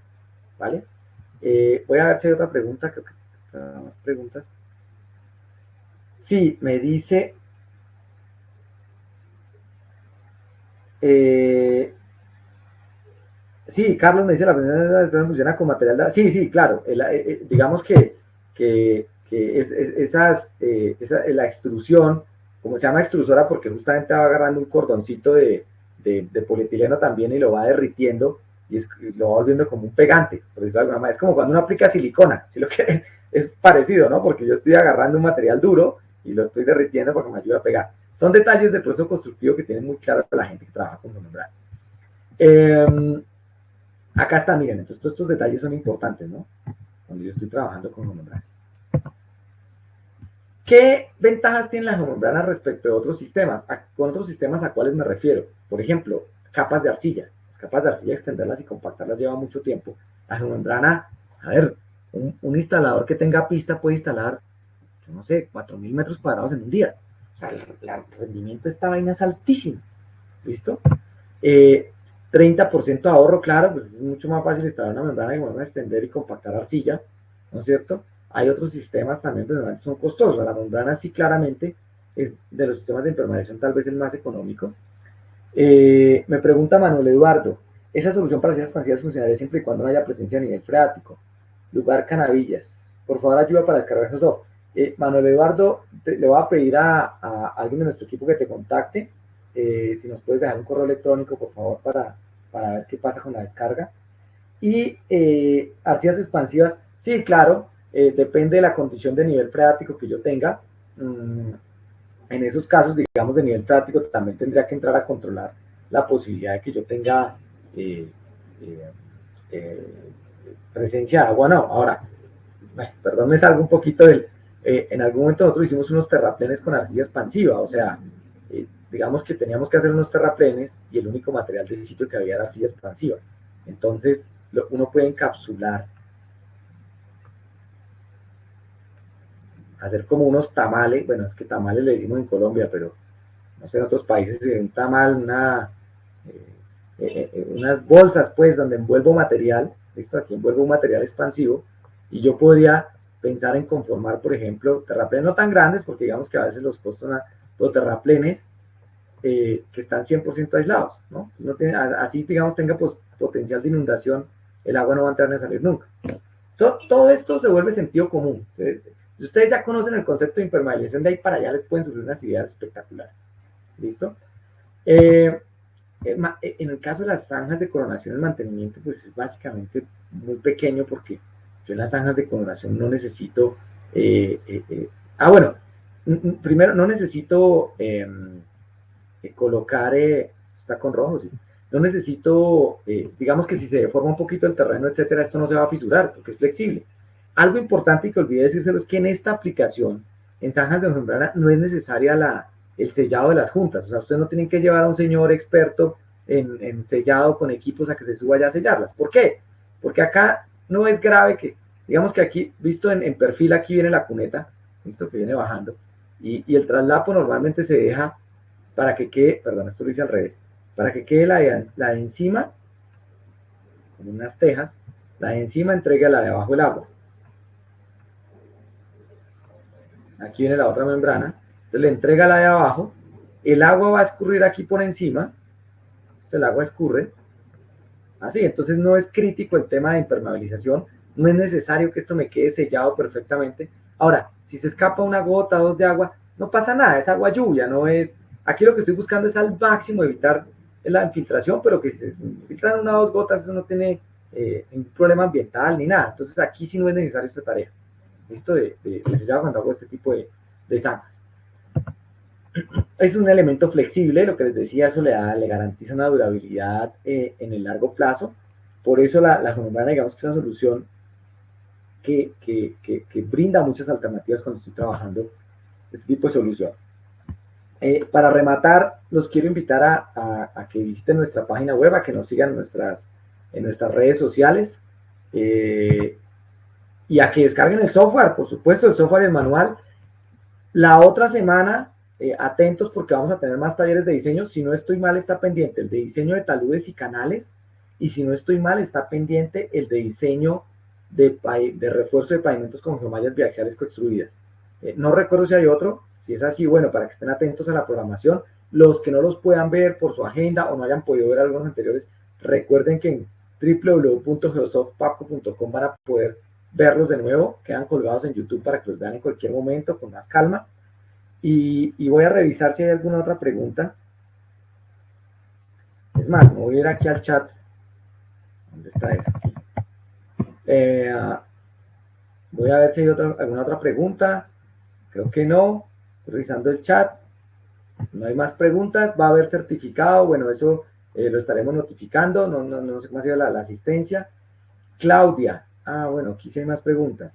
¿vale? Voy a ver si hay otra pregunta, creo que más preguntas. Sí, me dice... sí, Carlos me dice, la presentación funciona con material... Sí, claro, digamos que la extrusión, como se llama extrusora, porque justamente va agarrando un cordoncito de polietileno también y lo va derritiendo y lo va volviendo como un pegante, por decirlo de alguna manera. Es como cuando uno aplica silicona, ¿sí? Lo que es parecido, ¿no? Porque yo estoy agarrando un material duro y lo estoy derritiendo para que me ayude a pegar. Son detalles del proceso constructivo que tienen muy claro la gente que trabaja con membrana. Acá está, miren, entonces todos estos detalles son importantes, ¿no? Cuando yo estoy trabajando con membranas. ¿Qué ventajas tienen las geomembranas respecto de otros sistemas? Con otros sistemas, ¿a cuáles me refiero? Por ejemplo, capas de arcilla. Las capas de arcilla, extenderlas y compactarlas lleva mucho tiempo. La geomembrana, a ver, un instalador que tenga pista puede instalar, yo no sé, 4.000 metros cuadrados en un día. O sea, el rendimiento de esta vaina es altísimo. ¿Listo? 30% de ahorro, claro, pues es mucho más fácil instalar una membrana que van a extender y compactar arcilla, ¿no es cierto? Hay otros sistemas también, pero son costosos. La membrana sí claramente es de los sistemas de impermeabilización tal vez el más económico. Me pregunta Manuel Eduardo, ¿esa solución para arcillas expansivas funcionaría siempre y cuando no haya presencia de nivel freático? Lugar Canavillas, por favor ayuda para descargar eso. Manuel Eduardo, le voy a pedir a alguien de nuestro equipo que te contacte, si nos puedes dejar un correo electrónico, por favor, para ver qué pasa con la descarga. Y arcillas expansivas, sí, claro, depende de la condición de nivel freático que yo tenga. En esos casos, digamos, de nivel freático, también tendría que entrar a controlar la posibilidad de que yo tenga presencia de agua, no. Ahora, perdón, me salgo un poquito del... en algún momento nosotros hicimos unos terraplenes con arcilla expansiva, o sea, digamos que teníamos que hacer unos terraplenes y el único material de sitio que había era arcilla expansiva. Entonces, uno puede encapsular, hacer como unos tamales, bueno, es que tamales le decimos en Colombia, pero no sé, en otros países un tamal, unas bolsas, pues, donde envuelvo material, listo, aquí envuelvo un material expansivo, y yo podría pensar en conformar, por ejemplo, terraplenes no tan grandes, porque digamos que a veces los costos, los terraplenes que están 100% aislados, ¿no? No tiene, así, digamos, tenga pues, potencial de inundación, el agua no va a entrar ni a salir nunca. Todo esto se vuelve sentido común. Ustedes ya conocen el concepto de impermeabilización, de ahí para allá les pueden surgir unas ideas espectaculares. ¿Listo? En el caso de las zanjas de coronación, el mantenimiento pues es básicamente muy pequeño porque yo en las zanjas de coronación no necesito... bueno, primero no necesito colocar... está con rojo, sí. No necesito, digamos que si se deforma un poquito el terreno, etcétera, esto no se va a fisurar porque es flexible. Algo importante y que olvidé decírselo es que en esta aplicación, en zanjas de membrana, no es necesaria el sellado de las juntas. O sea, ustedes no tienen que llevar a un señor experto en sellado con equipos a que se suba ya a sellarlas. ¿Por qué? Porque acá no es grave que, digamos que aquí, visto en perfil, aquí viene la cuneta, visto que viene bajando, y el traslapo normalmente se deja para que quede, perdón, esto lo hice al revés, para que quede la de encima, con unas tejas, la de encima entregue a la de abajo el agua. Aquí viene la otra membrana, entonces le entrega la de abajo, el agua va a escurrir aquí por encima, el agua escurre, así, entonces no es crítico el tema de impermeabilización, no es necesario que esto me quede sellado perfectamente. Ahora, si se escapa una gota, dos de agua, no pasa nada, es agua lluvia, no es, aquí lo que estoy buscando es al máximo evitar la infiltración, pero que si se filtran una o dos gotas, eso no tiene un problema ambiental ni nada, entonces aquí sí no es necesario esta tarea. ¿Listo? De sellado cuando hago este tipo de zanjas. Es un elemento flexible, lo que les decía, eso le garantiza una durabilidad en el largo plazo. Por eso la geomembrana, digamos que es una solución que brinda muchas alternativas cuando estoy trabajando este tipo de soluciones. Para rematar, los quiero invitar a que visiten nuestra página web, a que nos sigan en nuestras redes sociales. Y a que descarguen el software, por supuesto, el software y el manual. La otra semana, atentos porque vamos a tener más talleres de diseño. Si no estoy mal, está pendiente el de diseño de taludes y canales. Y si no estoy mal, está pendiente el de diseño de refuerzo de pavimentos con geomallas biaxiales construidas. No recuerdo si hay otro. Si es así, bueno, para que estén atentos a la programación. Los que no los puedan ver por su agenda o no hayan podido ver algunos anteriores, recuerden que en www.geosoftpaco.com van a poder verlos de nuevo, quedan colgados en YouTube para que los vean en cualquier momento con más calma. Y voy a revisar si hay alguna otra pregunta. Es más, me voy a ir aquí al chat. ¿Dónde está eso? Voy a ver si hay alguna otra pregunta. Creo que no. Estoy revisando el chat. No hay más preguntas. Va a haber certificado. Bueno, eso lo estaremos notificando. No sé cómo ha sido la asistencia. Claudia. Bueno, aquí sí hay más preguntas.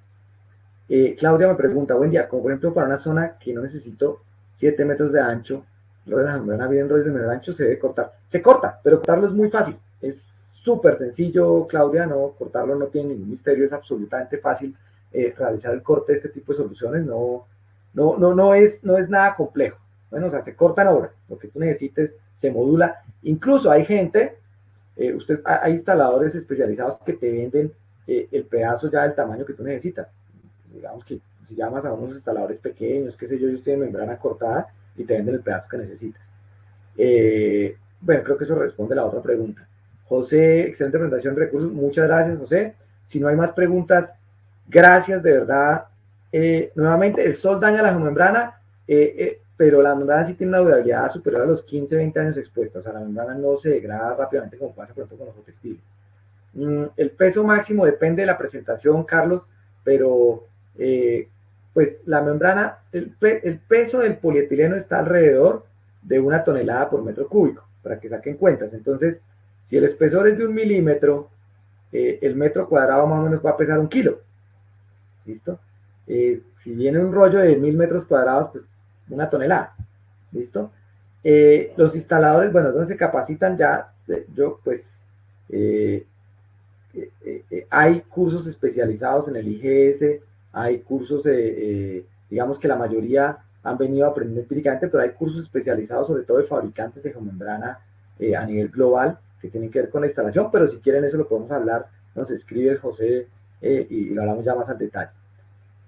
Claudia me pregunta, buen día, como por ejemplo para una zona que no necesito 7 metros de ancho, lo de la membrana bien rollo de menor ancho se debe cortar. Se corta, pero cortarlo es muy fácil. Es súper sencillo, Claudia, no, cortarlo no tiene ningún misterio, es absolutamente fácil realizar el corte de este tipo de soluciones, no es nada complejo. Bueno, o sea, se cortan ahora, lo que tú necesites se modula. Incluso hay gente, hay instaladores especializados que te venden el pedazo ya del tamaño que tú necesitas. Digamos que si llamas a unos instaladores pequeños, qué sé yo, ellos tienen membrana cortada y te venden el pedazo que necesitas. Bueno, creo que eso responde a la otra pregunta. José, excelente presentación de recursos. Muchas gracias, José. Si no hay más preguntas, gracias de verdad. Nuevamente, el sol daña la geomembrana, pero la membrana sí tiene una durabilidad superior a los 15, 20 años expuesta. O sea, la membrana no se degrada rápidamente como pasa por ejemplo con los textiles. El peso máximo depende de la presentación, Carlos, pero pues la membrana, el peso del polietileno está alrededor de 1 tonelada por metro cúbico, para que saquen cuentas. Entonces, si el espesor es de 1 milímetro, el metro cuadrado más o menos va a pesar 1 kilo. ¿Listo? Si viene un rollo de 1000 metros cuadrados, pues 1 tonelada. ¿Listo? Los instaladores, bueno, donde se capacitan ya, yo pues... hay cursos especializados en el IGS, hay cursos, digamos que la mayoría han venido aprendiendo empíricamente, pero hay cursos especializados sobre todo de fabricantes de geomembrana a nivel global que tienen que ver con la instalación, pero si quieren eso lo podemos hablar, nos escribe José y lo hablamos ya más al detalle.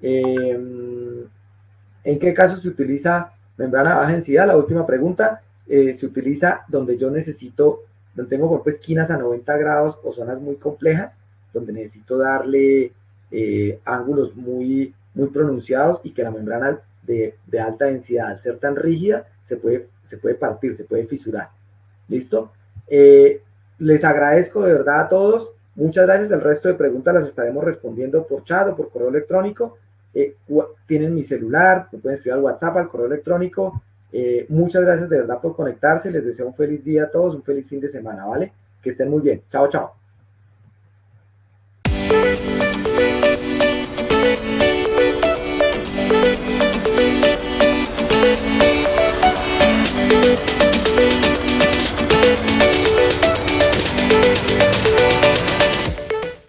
¿En qué caso se utiliza membrana baja densidad? La última pregunta, se utiliza donde yo necesito, donde tengo por ejemplo esquinas a 90 grados o zonas muy complejas, donde necesito darle ángulos muy pronunciados y que la membrana de alta densidad, al ser tan rígida, se puede partir, se puede fisurar. ¿Listo? Les agradezco de verdad a todos. Muchas gracias. El resto de preguntas las estaremos respondiendo por chat o por correo electrónico. Tienen mi celular, me pueden escribir al WhatsApp, al correo electrónico. Muchas gracias de verdad por conectarse. Les deseo un feliz día a todos, un feliz fin de semana, ¿vale? Que estén muy bien. Chao, chao.